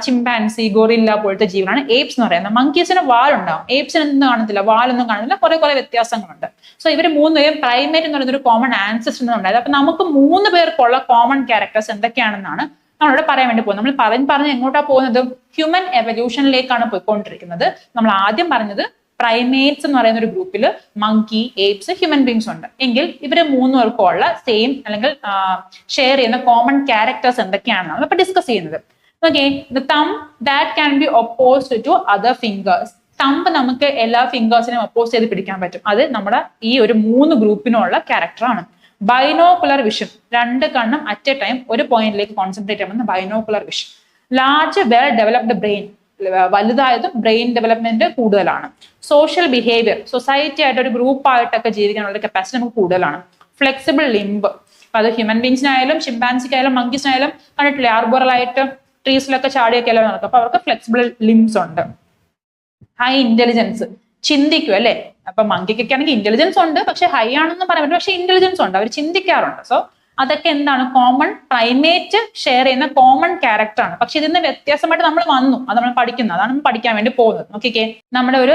ചിമ്പാൻസി, ഗൊറില്ല പോലത്തെ ജീവനാണ് ഏപ്സ് എന്ന് പറയുന്നത്. മങ്കീസിന് വാലുണ്ടാവും, ഏപ്സിന് ഒന്നും കാണത്തില്ല, വാലൊന്നും കാണുന്നില്ല, കുറെ വ്യത്യാസങ്ങളുണ്ട്. സോ ഇവർ മൂന്നുപേരും പ്രൈമേറ്റ് എന്ന് പറയുന്ന ഒരു കോമൺ ആൻസസ്റ്റർ ഉണ്ടായത്. അപ്പൊ നമുക്ക് 3 പേർക്കുള്ള കോമൺ ക്യാരക്ടേഴ്സ് എന്തൊക്കെയാണെന്നാണ് നമ്മളിവിടെ പറയാൻ വേണ്ടി പോകുന്നത്. നമ്മൾ പറഞ്ഞ് എങ്ങോട്ടാ പോകുന്നത്, ഹ്യൂമൻ എവല്യൂഷനിലേക്കാണ് പോയിക്കൊണ്ടിരിക്കുന്നത്. നമ്മൾ ആദ്യം പറഞ്ഞത് പ്രൈമേറ്റ്സ് എന്ന് പറയുന്ന ഒരു ഗ്രൂപ്പിൽ മങ്കി, ഏപ്സ്, ഹ്യൂമൻ ബീങ്സ് ഉണ്ട്. എങ്കിൽ ഇവര് 3 പേർക്കും ഉള്ള സെയിം അല്ലെങ്കിൽ ഷെയർ ചെയ്യുന്ന കോമൺ ക്യാരക്ടേഴ്സ് എന്തൊക്കെയാണെന്നാണ് ഇപ്പൊ ഡിസ്കസ് ചെയ്യുന്നത്. Okay, the thumb that can be opposed to other fingers. Thumb നമുക്ക് എല്ലാ ഫിംഗേഴ്സിനെയും ഒപ്പോസ് ചെയ്ത് പിടിക്കാൻ പറ്റും. അത് നമ്മുടെ ഈ ഒരു 3 ഗ്രൂപ്പിനുള്ള ക്യാരക്ടറാണ്. ബൈനോക്കുലർ വിഷൻ, 2 കണ്ണും അറ്റ് എ ടൈം ഒരു പോയിന്റിലേക്ക് കോൺസെൻട്രേറ്റ് ചെയ്യുന്ന binocular vision. Large well developed brain, വലുതായതും ബ്രെയിൻ ഡെവലപ്മെന്റ് കൂടുതലാണ്. സോഷ്യൽ ബിഹേവിയർ, സൊസൈറ്റി ആയിട്ട് ഒരു ഗ്രൂപ്പായിട്ടൊക്കെ ജീവിക്കാനുള്ള കപ്പാസിറ്റി നമുക്ക് കൂടുതലാണ്. ഫ്ലെക്സിബിൾ ലിംബ്, അത് ഹ്യൂമൻ ബീങ്സിനായാലും ചിമ്പാൻസിക്കായാലും മങ്കീസിനായാലും കണ്ടിട്ടില്ലേ, ആർബോറലായിട്ട് ട്രീസിലൊക്കെ ചാടിയൊക്കെ എല്ലാം നടക്കും. അപ്പൊ അവർക്ക് ഫ്ലെക്സിബിൾ ലിംസ് ഉണ്ട്. ഹൈ ഇന്റലിജൻസ്, ചിന്തിക്കും അല്ലെ. അപ്പൊ മങ്കിക്കൊക്കെ ആണെങ്കിൽ ഇന്റലിജൻസ് ഉണ്ട്, പക്ഷെ ഹൈ ആണെന്ന് പറയാൻ പറ്റും, പക്ഷെ ഇന്റലിജൻസ് ഉണ്ട്, അവർ ചിന്തിക്കാറുണ്ട്. സോ അതൊക്കെ എന്താണ്, കോമൺ പ്രൈമേറ്റ് ഷെയർ ചെയ്യുന്ന കോമൺ ക്യാരക്ടർ ആണ്. പക്ഷെ ഇതിന് വ്യത്യാസമായിട്ട് നമ്മൾ വന്നു, അത് നമ്മൾ പഠിക്കുന്നത്, അതാണ് നമ്മൾ പഠിക്കാൻ വേണ്ടി പോകുന്നത്. ഓക്കെ, നമ്മുടെ ഒരു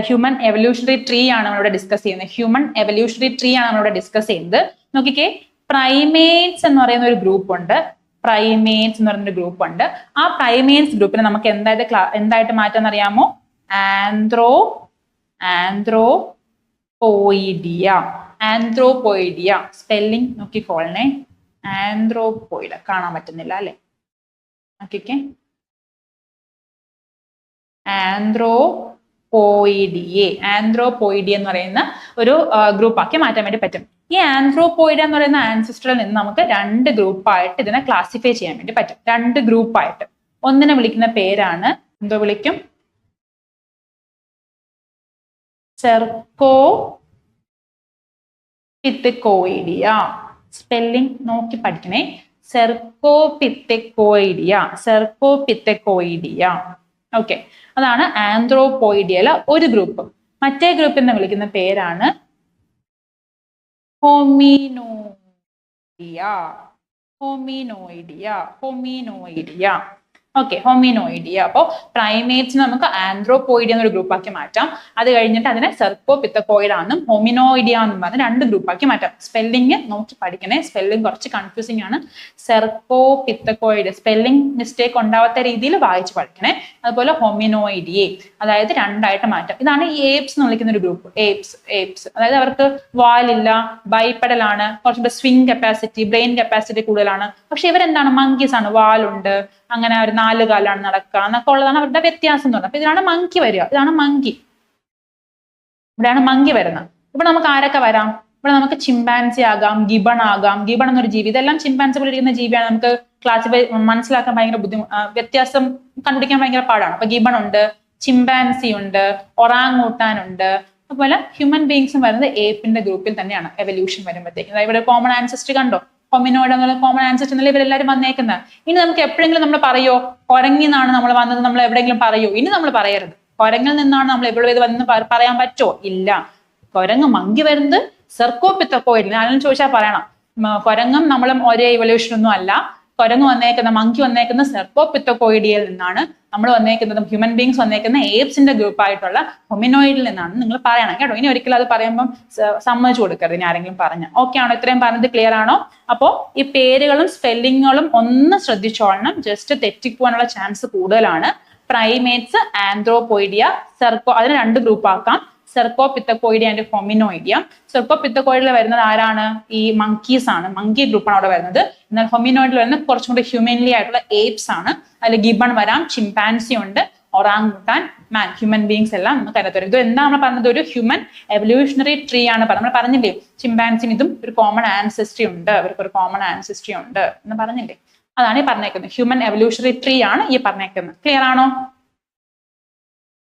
ഹ്യൂമൻ എവല്യൂഷണറി ട്രീ ആണ് നമ്മളിവിടെ ഡിസ്കസ് ചെയ്യുന്നത്. ഹ്യൂമൻ എവല്യൂഷണറി ട്രീ ആണ് നമ്മളിവിടെ ഡിസ്കസ് ചെയ്യുന്നത്. നോക്കിക്കേ, പ്രൈമേറ്റ്സ് എന്ന് പറയുന്ന ഒരു ഗ്രൂപ്പ് ഉണ്ട്. പ്രൈമേറ്റ്സ് എന്ന് പറയുന്ന ഒരു ഗ്രൂപ്പ് ഉണ്ട്. ആ പ്രൈമേറ്റ്സ് ഗ്രൂപ്പിനെ നമുക്ക് എന്തായിട്ട് മാറ്റാൻ അറിയാമോ? ആന്ത്രോപോയിഡിയ. ആന്ത്രോപോയിഡിയ. സ്പെല്ലിംഗ് നോക്കിക്കോളണേ. ആന്ത്രോപോയിഡ് കാണാൻ പറ്റുന്നില്ല അല്ലെ? നോക്കിക്കേ, ആന്ത്രോപോയിഡിയെ. ആന്ത്രോപോയിഡിയ എന്ന് പറയുന്ന ഒരു ഗ്രൂപ്പ് ആക്കി മാറ്റാൻ വേണ്ടി പറ്റും. ഈ ആന്ത്രോപോയിഡിയ എന്ന് പറയുന്ന ആൻസിസ്റ്ററിൽ നിന്ന് നമുക്ക് 2 ഗ്രൂപ്പായിട്ട് ഇതിനെ ക്ലാസിഫൈ ചെയ്യാൻ വേണ്ടി പറ്റും. 2 ഗ്രൂപ്പായിട്ട്. ഒന്നിനെ വിളിക്കുന്ന പേരാണ്, എന്തോ വിളിക്കും? സെർക്കോപിത്തക്കോയിഡിയ. സ്പെല്ലിംഗ് നോക്കി പഠിക്കണേ. സെർക്കോപിത്തക്കോയിഡിയ. സെർക്കോപിത്തക്കോയിഡിയ. ഓക്കെ, അതാണ് ആന്ത്രോപോയിഡിയയിലെ ഒരു ഗ്രൂപ്പ്. മറ്റേ ഗ്രൂപ്പിനെ വിളിക്കുന്ന പേരാണ് ഹോമിനോയിഡിയ. ഹോമിനോയിഡിയ. ഹോമിനോയിഡിയ. ഓക്കെ, ഹോമിനോയിഡിയ. അപ്പോൾ പ്രൈമേറ്റ്സിന് നമുക്ക് ആന്ത്രോപോയിഡിയ എന്നൊരു ഗ്രൂപ്പാക്കി മാറ്റാം. അത് കഴിഞ്ഞിട്ട് അതിനെ സെർക്കോപിത്തക്കോയിഡ് ആണെന്നും ഹോമിനോയിഡിയ എന്നും പറഞ്ഞ് 2 ഗ്രൂപ്പാക്കി മാറ്റാം. സ്പെല്ലിംഗ് നോക്കി പഠിക്കണേ. സ്പെല്ലിംഗ് കുറച്ച് കൺഫ്യൂസിംഗ് ആണ്. സെർക്കോപിത്തക്കോയിഡ് സ്പെല്ലിംഗ് മിസ്റ്റേക്ക് ഉണ്ടാവാത്ത രീതിയിൽ വായിച്ച് പഠിക്കണേ. അതുപോലെ ഹോമിനോയിഡിയെ, അതായത് 2ആയിട്ട് മാറ്റാം. ഇതാണ് ഈ ഏപ്സ് എന്ന് വിളിക്കുന്ന ഒരു ഗ്രൂപ്പ്. ഏപ്സ് അതായത് അവർക്ക് വാലില്ല, ബൈപ്പഡലാണ്, കുറച്ചുകൂടെ സ്വിംഗ് കപ്പാസിറ്റി, ബ്രെയിൻ കപ്പാസിറ്റി കൂടുതലാണ്. പക്ഷെ ഇവരെന്താണ്? മങ്കീസ് ആണ്. വാലുണ്ട്, അങ്ങനെ അവർ 4 കാലാണ് നടക്കുക എന്നൊക്കെ ഉള്ളതാണ് അവരുടെ വ്യത്യാസം എന്ന് പറഞ്ഞത്. അപ്പൊ ഇതാണ് മങ്കി വരിക. ഇതാണ് മങ്കി. ഇവിടെയാണ് മങ്കി വരുന്നത്. ഇവിടെ നമുക്ക് ആരൊക്കെ വരാം? ഇവിടെ നമുക്ക് ചിമ്പാൻസി ആകാം, ഗിബൺ ആകാം. ഗിബൺ എന്നൊരു ജീവി, ഇതെല്ലാം ചിമ്പാൻസി പോലെ ഇരിക്കുന്ന ജീവിയാണ്. നമുക്ക് ക്ലാസിഫൈ മനസ്സിലാക്കാൻ ഭയങ്കര വ്യത്യാസം കണ്ടുപിടിക്കാൻ ഭയങ്കര പാടാണ്. അപ്പൊ ഗിബൺ ഉണ്ട്, ചിമ്പാൻസി ഉണ്ട്, ഒറാങ്ങൂട്ടാൻ ഉണ്ട്. അതുപോലെ ഹ്യൂമൻ ബീങ്സും വരുന്നത് ഏപ്പിന്റെ ഗ്രൂപ്പിൽ തന്നെയാണ് എവല്യൂഷൻ വരുമ്പോഴത്തേക്ക്. ഇവിടെ കോമൺ ആൻസെസ്ട്രി കണ്ടോ? ഹോമിനോയിഡ് എന്നുള്ള കോമൺ ആൻസെസ്ട്രി എന്നല്ല ഇവരെല്ലാവരും വന്നേക്കുന്നത്. ഇനി നമുക്ക് എപ്പോഴെങ്കിലും നമ്മൾ പറയോ കുരങ്ങിൽ നിന്നാണ് നമ്മൾ വന്നത്, നമ്മൾ എവിടെയെങ്കിലും പറയോ? ഇനി നമ്മൾ പറയരുത്. കുരങ്ങിൽ നിന്നാണ് നമ്മൾ എവിടെ വന്ന് പറയാൻ പറ്റോ? ഇല്ല. കുരങ്ങ് മങ്കി വരുന്നത് സെർക്കോപിത്തക്കോയിഡിൽ. ആരെങ്കിലും ചോദിച്ചാൽ പറയണം. കുരങ്ങും നമ്മളും ഒരേ ഇവല്യൂഷൻ ഒന്നും അല്ല. കുരങ്ങ് വന്നേക്കുന്ന, മങ്കി വന്നേക്കുന്ന സെർക്കോപിത്തക്കോയിഡിയയിൽ നിന്നാണ്. നമ്മൾ വന്നേക്കുന്നത്, ഹ്യൂമൻ ബീങ്സ് വന്നേക്കുന്ന ഏപ്സിന്റെ ഗ്രൂപ്പായിട്ടുള്ള ഹൊമിനോയിഡിൽ നിന്നാണ് നിങ്ങൾ പറയണം കേട്ടോ. ഇനി ഒരിക്കലും അത് പറയുമ്പോൾ സമ്മതിച്ചു കൊടുക്കരുത് ഇനി ആരെങ്കിലും പറഞ്ഞ. ഓക്കെ ആണോ? ഇത്രയും പറഞ്ഞത് ക്ലിയർ ആണോ? അപ്പോ ഈ പേരുകളും സ്പെല്ലിങ്ങുകളും ഒന്ന് ശ്രദ്ധിച്ചോളണം. ജസ്റ്റ് തെറ്റിപ്പോകാനുള്ള ചാൻസ് കൂടുതലാണ്. പ്രൈമേറ്റ്സ്, ആന്ത്രോപോയിഡിയ, അതിനെ 2 ഗ്രൂപ്പ് ആക്കാം. സെർക്കോപിത്തക്കോയിഡിയ ആൻഡ് ഹൊമിനോയിഡിയ. സെർക്കോപിത്തക്കോയിഡിൽ വരുന്നത് ആരാണ്? ഈ മങ്കീസ് ആണ്. മങ്കി ഗ്രൂപ്പാണ് അവിടെ വരുന്നത്. എന്നാൽ ഹൊമിനോയിഡിൽ വരുന്നത് കുറച്ചും കൂടി ഹ്യൂമൻലി ആയിട്ടുള്ള ഏപ്സ് ആണ്. അതിൽ ഗിബൺ വരാം, ചിമ്പാൻസി ഉണ്ട്, ഒറാങ്ങുട്ടാൻ, മാൻ, ഹ്യൂമൻ ബീങ്സ് എല്ലാം നമുക്ക് അതിനകത്ത് വരും. ഇത് എന്താ നമ്മൾ പറഞ്ഞത്? ഒരു ഹ്യൂമൻ എവല്യൂഷണറി ട്രീ ആണ്. നമ്മൾ പറഞ്ഞില്ലേ ചിമ്പാൻസിന് ഇതും ഒരു കോമൺ ആൻസെസ്ട്രി ഉണ്ട്, അവർക്ക് ഒരു കോമൺ ആൻസെസ്ട്രി ഉണ്ട് എന്ന് പറഞ്ഞില്ലേ? അതാണ് ഈ പറഞ്ഞേക്കുന്നത്. ഹ്യൂമൻ എവല്യൂഷണറി ട്രീ ആണ് ഈ പറഞ്ഞേക്കുന്നത്. ക്ലിയർ ആണോ?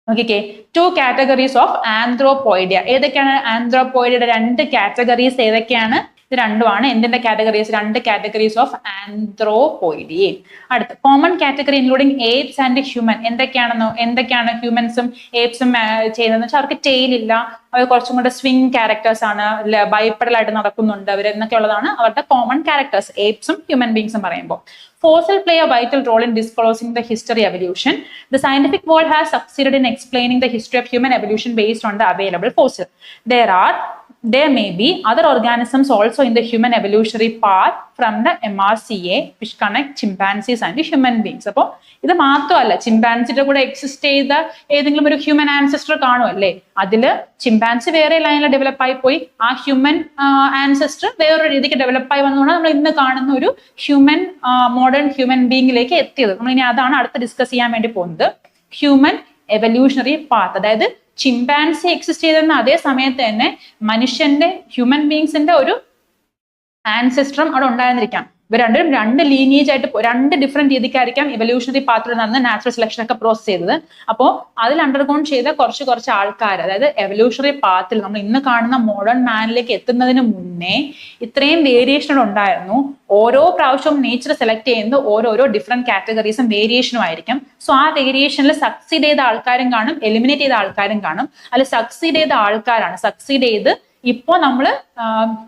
നോക്കിക്കേ, 2 കാറ്റഗറീസ് ഓഫ് ആന്ത്രോപോയിഡിയ. ഏതൊക്കെയാണ് ആന്ത്രോപോയിഡിയുടെ 2 കാറ്റഗറീസ്? ഏതൊക്കെയാണ്? ഇത് രണ്ടുമാണ് എന്തിന്റെ കാറ്റഗറീസ്? 2 കാറ്റഗറീസ് ഓഫ് ആന്ത്രോപോയിഡിയെ. അടുത്ത common category including apes and human. എന്തൊക്കെയാണ് ഹ്യൂമൻസും ഏപ്സും ചെയ്യുന്നതെന്ന് വെച്ചാൽ അവർക്ക് ടെയിൽ ഇല്ല, അവർ കുറച്ചും കൂടെ സ്വിംഗ് ക്യാരക്ടേഴ്സ് ആണ്, ബൈപ്പഡലായിട്ട് നടക്കുന്നുണ്ട് അവർ എന്നൊക്കെ ഉള്ളതാണ് അവരുടെ കോമൺ ക്യാരക്ടേഴ്സ്, ഏപ്സും ഹ്യൂമൻ ബീങ്സും പറയുമ്പോൾ. Fossil play a vital role in disclosing the history of evolution. The scientific world has succeeded in explaining the history of human evolution based on the available fossil. There may be other organisms also in the human evolutionary path from the MRCA which connect chimpanzees and human beings. അപ്പോൾ ഇത് മാത്രമല്ല, ചിമ്പാൻസിയുടെ കൂടെ exist ചെയ്ത ഏതെങ്കിലും ഒരു human ancestor കാണുമല്ലേ? അതില് chimpanzee വേറെ ലൈനിൽ ഡെവലപ്പ് ആയി പോയി, ആ ഹ്യൂമൻ ആൻസെസ്റ്റർ വേറൊരു രീതിക്ക് ഡെവലപ്പ് ആയി വന്നുകൊണ്ടാണ് നമ്മൾ ഇന്ന് കാണുന്ന ഒരു ഹ്യൂമൻ മോഡേൺ ഹ്യൂമൻ ബീയിങ്ങിലേക്ക് എത്തിയത്. നമ്മൾ ഇനി അതാണ് അടുത്ത് ഡിസ്കസ് ചെയ്യാൻ വേണ്ടി പോകുന്നത്. ഹ്യൂമൻ എവല്യൂഷണറി പാത്ത്, അതായത് ചിമ്പാൻസി എക്സിസ്റ്റ് ചെയ്തിരുന്ന അതേ സമയത്ത് തന്നെ മനുഷ്യന്റെ, ഹ്യൂമൻ ബീങ്സിന്റെ ഒരു ആൻസെസ്റ്ററും അവിടെ ഉണ്ടായിരുന്നിരിക്കാം. ഇവർ രണ്ടും 2 ലീനിയേജ് ആയിട്ട് 2 ഡിഫറെന്റ് രീതിക്കായിരിക്കാം ഇവല്യൂഷണറി പാത്തിലൂടെ നടന്ന് നാച്ചുറൽ സെലക്ഷൻ ഒക്കെ പ്രോസസ് ചെയ്തത്. അപ്പോൾ അതിൽ അണ്ടർഗോണ്ട് ചെയ്ത കുറച്ച് ആൾക്കാർ, അതായത് എവല്യൂഷണറി പാത്തിൽ നമ്മൾ ഇന്ന് കാണുന്ന മോഡേൺ മാനിലേക്ക് എത്തുന്നതിന് മുന്നേ ഇത്രയും വേരിയേഷൻ ഉണ്ടായിരുന്നു. ഓരോ പ്രാവശ്യവും നേച്ചർ സെലക്ട് ചെയ്യുന്നത് ഓരോരോ ഡിഫറെന്റ് കാറ്റഗറീസും വേരിയേഷനും ആയിരിക്കും. സോ ആ വേരിയേഷനിൽ സക്സീഡ് ചെയ്ത ആൾക്കാരും കാണും, എലിമിനേറ്റ് ചെയ്ത ആൾക്കാരും കാണും. അതിൽ സക്സീഡ് ചെയ്ത ആൾക്കാരാണ്, സക്സീഡ് ചെയ്ത് ഇപ്പോ നമ്മൾ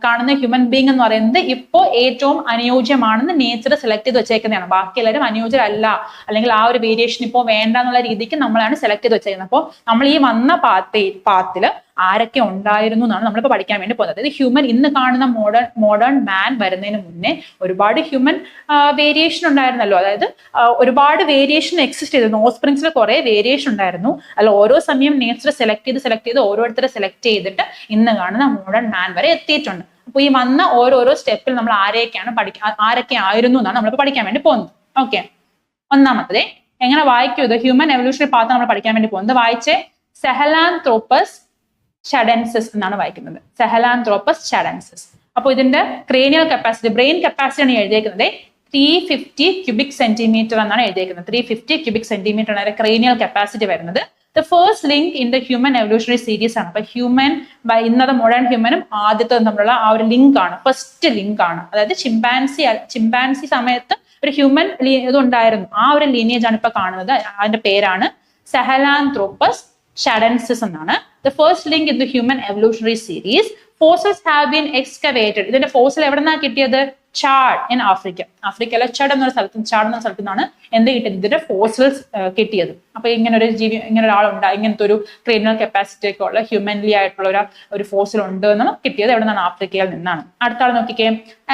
കാണുന്ന ഹ്യൂമൻ ബീങ് എന്ന് പറയുന്നത് ഇപ്പോൾ ഏറ്റവും അനുയോജ്യമാണെന്ന് നേച്ചർ സെലക്ട് ചെയ്ത് വെച്ചേക്കുന്നതാണ്. ബാക്കി എല്ലാവരും അനുയോജ്യരല്ല, അല്ലെങ്കിൽ ആ ഒരു വേരിയേഷൻ ഇപ്പോൾ വേണ്ട എന്നുള്ള രീതിക്ക് നമ്മളാണ് സെലക്ട് ചെയ്ത് വെച്ചേക്കുന്നത്. അപ്പോൾ നമ്മൾ ഈ വന്ന പാത്തില് ആരൊക്കെ ഉണ്ടായിരുന്നു എന്നാണ് നമ്മളിപ്പോൾ പഠിക്കാൻ വേണ്ടി പോകുന്നത്. അതായത് ഹ്യൂമൻ ഇന്ന് കാണുന്ന മോഡേൺ മാൻ വരുന്നതിന് മുന്നേ ഒരുപാട് ഹ്യൂമൻ വേരിയേഷൻ ഉണ്ടായിരുന്നല്ലോ. അതായത് ഒരുപാട് വേരിയേഷൻ എക്സിസ്റ്റ് ചെയ്തിരുന്നു. ഓസ്പ്രിങ്സിൽ കുറെ വേരിയേഷൻ ഉണ്ടായിരുന്നു. അല്ല ഓരോ സമയം നേച്ചർ സെലക്ട് ചെയ്ത് ഓരോരുത്തരെ സെലക്ട് ചെയ്തിട്ട് ഇന്ന് കാണുന്ന മോഡേൺ മാൻ വരെ എത്തിയിട്ടുണ്ട്. അപ്പൊ ഈ വന്ന ഓരോരോ സ്റ്റെപ്പിൽ നമ്മൾ ആരൊക്കെ ആയിരുന്നു എന്നാണ് നമ്മളിപ്പോൾ പഠിക്കാൻ വേണ്ടി പോകുന്നത്. ഓക്കെ, ഒന്നാമത്തത് എങ്ങനെ വായിക്കൂ ഇത്? ഹ്യൂമൻ എവല്യൂഷണറി പാത്ത് നമ്മൾ പഠിക്കാൻ വേണ്ടി പോകുന്നത്. വായിച്ചേ, സെഹലാൻത്രോപ്പസ് ചഡൻസിസ് എന്നാണ് വായിക്കുന്നത്. സെഹലാൻത്രോപ്പസ് ചഡൻസിസ്. അപ്പൊ ഇതിന്റെ ക്രേനിയൽ കപ്പാസിറ്റി, ബ്രെയിൻ കപ്പാസിറ്റി ആണ് എഴുതിയേക്കുന്നത് 350 ക്യൂബിക് സെന്റിമീറ്റർ എന്നാണ് എഴുതിയേക്കുന്നത്. 350 ക്യൂബിക് സെന്റിമീറ്റർ ആണ് ക്രേനിയൽ കപ്പാസിറ്റി വരുന്നത്. The first link in the human evolutionary series ആണ്. അപ്പൊ ഹ്യൂമൻ ഇന്നത്തെ മോഡേൺ ഹ്യൂമനും ആദ്യത്തെ തമ്മിലുള്ള ആ ഒരു ലിങ്ക് ആണ്, ഫസ്റ്റ് ലിങ്ക് ആണ്. അതായത് ചിമ്പാൻസി സമയത്ത് ഒരു ഹ്യൂമൻ ഇതുണ്ടായിരുന്നു. ആ ഒരു ലീനിയേജ് ആണ് ഇപ്പൊ കാണുന്നത്. അതിന്റെ പേരാണ് സെഹലാൻത്രോപ്പസ് ചഡൻസിസ് എന്നാണ്. The first link in the human evolutionary series. Fossils have been excavated. ഇതിന്റെ ഫോസിൽ എവിടെ നിന്നാണ് കിട്ടിയത്? Chad in Africa. ആഫ്രിക്കയിലെ ചാഡ് എന്ന സ്ഥലത്ത് നിന്നാണ് എന്ത് കിട്ടിയത്? ഇതിന്റെ ഫോസിൽസ് കിട്ടിയത്. അപ്പൊ ഇങ്ങനെ ഒരു ജീവി, ഇങ്ങനെ ഒരാളുണ്ട്, ഇങ്ങനത്തെ ഒരു ക്രീമിനൽ കപ്പാസിറ്റി ഒക്കെ ഉള്ള ഹ്യൂമൻലി ആയിട്ടുള്ള ഒരു ഫോസിൽ ഉണ്ട് എന്ന് കിട്ടിയത് എവിടെ നിന്നാണ്? ആഫ്രിക്കയിൽ നിന്നാണ്. അടുത്ത ആൾ നോക്കിക്കേ,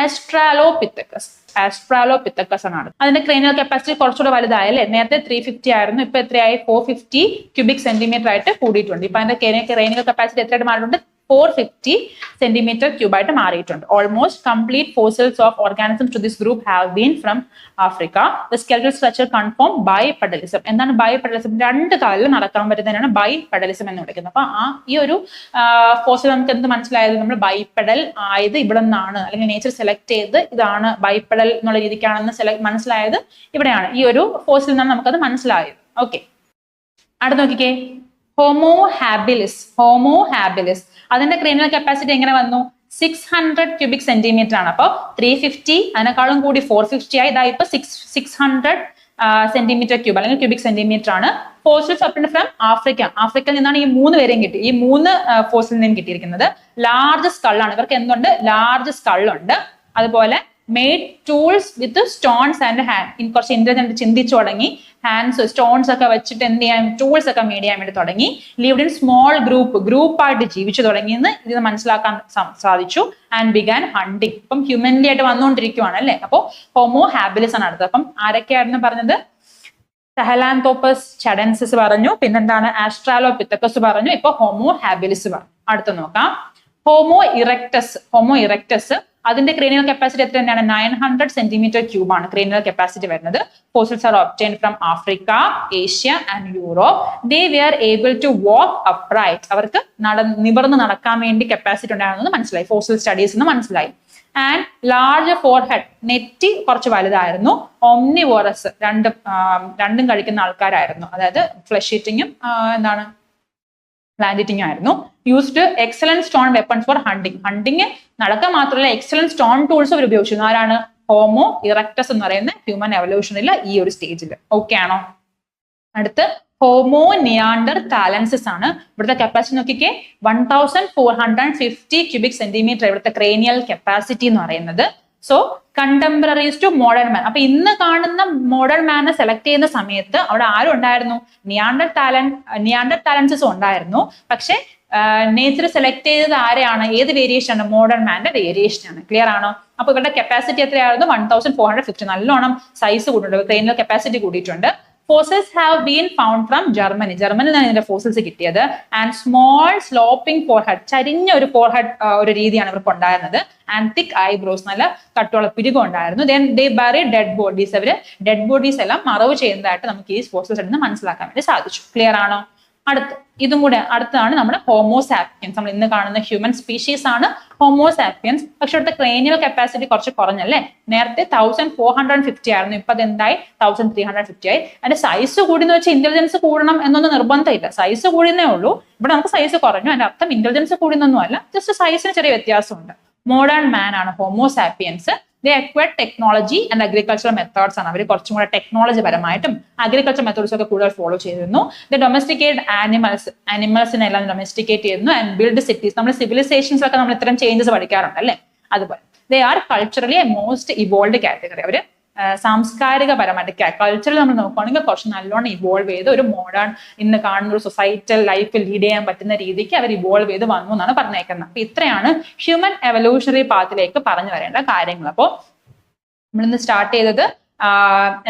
ആസ്ട്രാലോപിത്തക്കസ്. ആസ്ട്രാലോപിത്തക്കസ് ആണ്. അതിന്റെ ക്രേനിയൽ കപ്പാസിറ്റി കുറച്ചുകൂടെ വലുതായല്ലേ? നേരത്തെ 350 ആയിരുന്നു, ഇപ്പൊ എത്രയായി? 450 ക്യൂബിക് സെന്റിമീറ്റർ ആയിട്ട് കൂടിയിട്ടുണ്ട്. ഇപ്പൊ അതിന്റെ ക്രേനിയൽ കപ്പാസിറ്റി എത്രയായിട്ട് മാറിയിട്ടുണ്ട്? 450 സെന്റിമീറ്റർ ക്യൂബ് ആയിട്ട് മാറിയിട്ടുണ്ട്. Almost complete fossils of organisms to this group have been from Africa. The skeletal structure confirm bipedalism. എന്താണ് ബൈപെഡലിസം? രണ്ട് കാലിൽ നടക്കാൻ പറ്റുന്നതിനാണ് ബൈപെഡലിസം എന്ന് വിളിക്കുന്നത്. അപ്പൊ ഈ ഒരു ഫോസിൽ നമുക്ക് എന്ത് മനസ്സിലായത്? നമ്മൾ ബൈപെഡൽ ആയത് ഇവിടെ നിന്നാണ്, അല്ലെങ്കിൽ നേച്ചർ സെലക്ട് ചെയ്ത് ഇതാണ് ബൈപെഡൽ എന്നുള്ള രീതിക്കാണെന്ന് മനസ്സിലായത് ഇവിടെയാണ്. ഈ ഒരു ഫോസിൽ നിന്നാണ് നമുക്കത് മനസ്സിലായത്. ഓക്കെ, അടുത്ത് നോക്കിക്കേ, ഹോമോ ഹാബിലിസ്. അതിന്റെ ക്രേനിയൽ കപ്പാസിറ്റി എങ്ങനെ വന്നു? 600 ക്യൂബിക് സെന്റിമീറ്റർ ആണ്. അപ്പോൾ 350 അതിനേക്കാളും കൂടി 450 ആയി. ഇതായി ഇപ്പൊ 600 സെന്റിമീറ്റർ ക്യൂബ് അല്ലെങ്കിൽ ക്യൂബിക് സെന്റിമീറ്റർ ആണ്. ഫോസിൽസ് ഒപ്റ്റൻഡ് ഫ്രം ആഫ്രിക്കയിൽ നിന്നാണ് ഈ 3 പേരെയും കിട്ടി. ഈ 3 ഫോസിൽ നിന്നും കിട്ടിയിരിക്കുന്നത്. ലാർജ് സ്കള്ളാണ്. ഇവർക്ക് എന്തുണ്ട്? ലാർജ് സ്കള്ളുണ്ട്. അതുപോലെ made tools with stones and hand. കുറച്ച് ഇന്റലിജന്റ് ചിന്തിച്ചു തുടങ്ങി. ഹാൻഡ്സ് സ്റ്റോൺസ് ഒക്കെ വെച്ചിട്ട് എന്ത് ചെയ്യാൻ, ടൂൾസ് ഒക്കെ മേഡ് ചെയ്യാൻ വേണ്ടി തുടങ്ങി. ലിവ്ഡ് ഇൻ സ്മോൾ ഗ്രൂപ്പായിട്ട് ജീവിച്ചു തുടങ്ങിയെന്ന് ഇത് മനസ്സിലാക്കാൻ സാധിച്ചു. And began hunting. ഇപ്പം ഹ്യൂമൻലി ആയിട്ട് വന്നുകൊണ്ടിരിക്കുവാണ് അല്ലേ? അപ്പോൾ ഹോമോ ഹാബിലിസ് ആണ് അടുത്തത്. അപ്പം ആരൊക്കെയായിരുന്നു പറഞ്ഞത്? സെഹലാൻത്രോപ്പസ് ചഡൻസിസ് പറഞ്ഞു, പിന്നെന്താണ്? ആസ്ട്രാലോപിത്തക്കസ് പറഞ്ഞു, ഇപ്പൊ ഹോമോ ഹാബിലിസ് പറഞ്ഞു. അടുത്ത് നോക്കാം, ഹോമോ ഇറക്ടസ്. അതിന്റെ ക്രേനിയൽ കപ്പാസിറ്റി എത്ര തന്നെയാണ്? 900 സെന്റിമീറ്റർ ക്യൂബ് ആണ് ക്രേനിയൽ കപ്പാസിറ്റി വരുന്നത്. Fossils are obtained from Africa, Asia and Europe. They were able to walk upright. അവർക്ക് നിവർന്ന് നടക്കാൻ വേണ്ടി കപ്പാസിറ്റി ഉണ്ടായിരുന്നു മനസ്സിലായി, ഫോസിൽ സ്റ്റഡീസ് എന്ന് മനസ്സിലായി. ആൻഡ് ലാർജ് ഫോർഹെഡ്, നെറ്റി കുറച്ച് വലുതായിരുന്നു. ഓംനിവോറസ്, രണ്ടും കഴിക്കുന്ന ആൾക്കാരായിരുന്നു. അതായത് ഫ്ലഷ് ഈറ്റിങ്ങും എന്താണ് പ്ലാന്റ് ഈറ്റിംഗ് ആയിരുന്നു. Used excellent stone weapons for hunting നടക്കാൻ മാത്രമല്ല എക്സലന്റ് സ്റ്റോൺ ടൂൾസ് അവർ ഉപയോഗിച്ചിരുന്നു. ആരാണ്? ഹോമോ ഇറക്ടസ് എന്ന് പറയുന്ന ഹ്യൂമൻ എവല്യൂഷനിൽ ഈ ഒരു സ്റ്റേജിൽ. ഓക്കെ ആണോ? അടുത്ത് ഹോമോ നിയാണ്ടർ താലൻസിസ് ആണ്. ഇവിടുത്തെ കപ്പാസിറ്റി നോക്കിക്കേ, 1450 ക്യൂബിക് സെന്റിമീറ്റർ ഇവിടുത്തെ ക്രേനിയൽ കപ്പാസിറ്റി എന്ന് പറയുന്നത്. So contemporaries to modern man. അപ്പൊ ഇന്ന് കാണുന്ന മോഡേൺ മാനെ സെലക്ട് ചെയ്യുന്ന സമയത്ത് അവിടെ ആരും ഉണ്ടായിരുന്നു? നിയാണ്ടർ താലൻസിസും ഉണ്ടായിരുന്നു. പക്ഷെ നേച്ചർ സെലക്ട് ചെയ്തത് ആരെയാണ്? ഏത് വേരിയേഷൻ ആണ്? മോഡേൺ മാന്റെ വേരിയേഷൻ ആണ്. ക്ലിയർ ആണോ? അപ്പൊ ഇവരുടെ കപ്പാസിറ്റി എത്രയായിരുന്നു? 1450. നല്ലോണം സൈസ് കൂടിയിട്ടുണ്ട്, ക്രേനിയൽ കപ്പാസിറ്റി കൂടിയിട്ടുണ്ട്. Fossils have been found from Germany. ജർമ്മനിലാണ് ഇതിന്റെ ഫോസിൽസ് കിട്ടിയത്. ആൻഡ് സ്മോൾ സ്ലോപ്പിംഗ് ഫോർഹെഡ്, ചരിഞ്ഞ ഒരു ഫോർഹെഡ് ഒരു രീതിയാണ് ഇവർക്ക് ഉണ്ടായിരുന്നത്. ആൻഡ് തിക് ഐബ്രോസ്, നല്ല കട്ടുള്ള പിരികം ഉണ്ടായിരുന്നു. Then they bury dead bodies. അവര് ഡെഡ് ബോഡീസ് എല്ലാം മറവ് ചെയ്യുന്നതായിട്ട് നമുക്ക് ഈ ഫോസിൽസ് നിന്ന് മനസ്സിലാക്കാൻ വേണ്ടി സാധിച്ചു. ക്ലിയർ ആണോ? അടുത്തതാണ് നമ്മുടെ ഹോമോസാപ്പിയൻസ്. നമ്മൾ ഇന്ന് കാണുന്ന ഹ്യൂമൻ സ്പീഷീസ് ആണ് ഹോമോസാപ്പിയൻസ്. പക്ഷെ ഇവിടുത്തെ ക്രേനിയൽ കപ്പാസിറ്റി കുറച്ച് കുറഞ്ഞല്ലേ? നേരത്തെ 1450 ആയിരുന്നു, ഇപ്പൊ അതെന്തായി? 1350 ആയി. അതിന്റെ സൈസ് കൂടിയെന്ന് വെച്ചാൽ ഇന്റലിജൻസ് കൂടണം എന്നൊന്നും നിർബന്ധമില്ല. സൈസ് കൂടിയെന്നേ ഉള്ളൂ. ഇവിടെ നമുക്ക് സൈസ് കുറഞ്ഞു, അതിന്റെ അർത്ഥം ഇന്റലിജൻസ് കൂടിയെന്നൊന്നും അല്ല, ജസ്റ്റ് സൈസിന് ചെറിയ വ്യത്യാസമുണ്ട്. മോഡേൺ മാൻ ആണ് Homo sapiens. They acquired technology and agricultural methods ആണ്. അവർ കുറച്ചും കൂടെ ടെക്നോളജി പരമായിട്ടും അഗ്രികൾച്ചർ മെത്തേഡ്സ് ഒക്കെ കൂടുതൽ ഫോളോ ചെയ്തിരുന്നു. ദ ഡൊമസ്റ്റിക്കേറ്റ് ആനിമൽസിനെല്ലാം ഡൊമസ്റ്റിക്കേറ്റ് ചെയ്യുന്നു. And build cities. നമ്മൾ സിവിലൈസേഷൻസ് ഒക്കെ നമ്മൾ ഇത്തരം ചേഞ്ചസ് പഠിക്കാറുണ്ട് അല്ലേ? അതുപോലെ they are culturally most evolve category. അവർ സാംസ്കാരികപരമായിട്ട് കൾച്ചറിൽ നമ്മൾ നോക്കുകയാണെങ്കിൽ കുറച്ച് നല്ലോണം ഇവോൾവ് ചെയ്ത് ഒരു മോഡേൺ ഇന്ന് കാണുന്ന ഒരു സൊസൈറ്റൽ ലൈഫ് ലീഡ് ചെയ്യാൻ പറ്റുന്ന രീതിക്ക് അവർ ഇവോൾവ് ചെയ്ത് വന്നു എന്നാണ് പറഞ്ഞേക്കുന്നത്. അപ്പൊ ഇത്രയാണ് ഹ്യൂമൻ എവല്യൂഷണറി പാത്തിലേക്ക് പറഞ്ഞു വരേണ്ട കാര്യങ്ങൾ. അപ്പോൾ നമ്മളിന്ന് സ്റ്റാർട്ട് ചെയ്തത്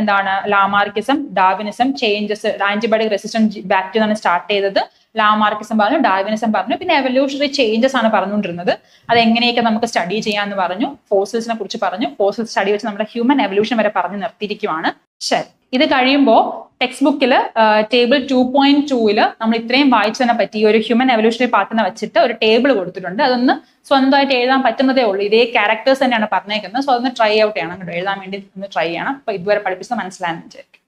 എന്താണ് Lamarckism, Darwinism, changes, antibiotic resistant bacteria ആണ് സ്റ്റാർട്ട് ചെയ്തത്. ലാമാർക്കിസം പറഞ്ഞു, ഡാർവിനിസം പറഞ്ഞു, പിന്നെ എവല്യൂഷണറി ചേഞ്ചസ് ആണ് പറഞ്ഞുകൊണ്ടിരുന്നത്. അത് എങ്ങനെയൊക്കെ നമുക്ക് സ്റ്റഡി ചെയ്യാമെന്ന് പറഞ്ഞു, ഫോസിൽസിനെ കുറിച്ച് പറഞ്ഞു. ഫോസിൽ സ്റ്റഡി വെച്ച് നമ്മുടെ ഹ്യൂമൻ എവല്യൂഷൻ വരെ പറഞ്ഞു നിർത്തിയിരിക്കുവാണ്. ശരി, ഇത് കഴിയുമ്പോൾ ടെക്സ്റ്റ് ബുക്കിൽ ടേബിൾ 2.2 നമ്മൾ ഇത്രയും വായിച്ചതിനെ പറ്റി ഒരു ഹ്യൂമൻ എവല്യൂഷണറി പാത്തിനെ വെച്ചിട്ട് ഒരു ടേബിൾ കൊടുത്തിട്ടുണ്ട്. അതൊന്ന് സ്വന്തമായിട്ട് എഴുതാൻ പറ്റുന്നതേ ഉള്ളൂ. ഇതേ ക്യാരക്ടേഴ്സ് തന്നെയാണ് പറഞ്ഞേക്കുന്നത്. സോ അതൊന്ന് ട്രൈ ഔട്ട് ചെയ്യണം കേട്ടോ, എഴുതാൻ വേണ്ടി ഒന്ന് ട്രൈ ചെയ്യണം. അപ്പൊ ഇതുവരെ പഠിപ്പിച്ചത് മനസ്സിലായെന്ന് വിചാരിക്കും.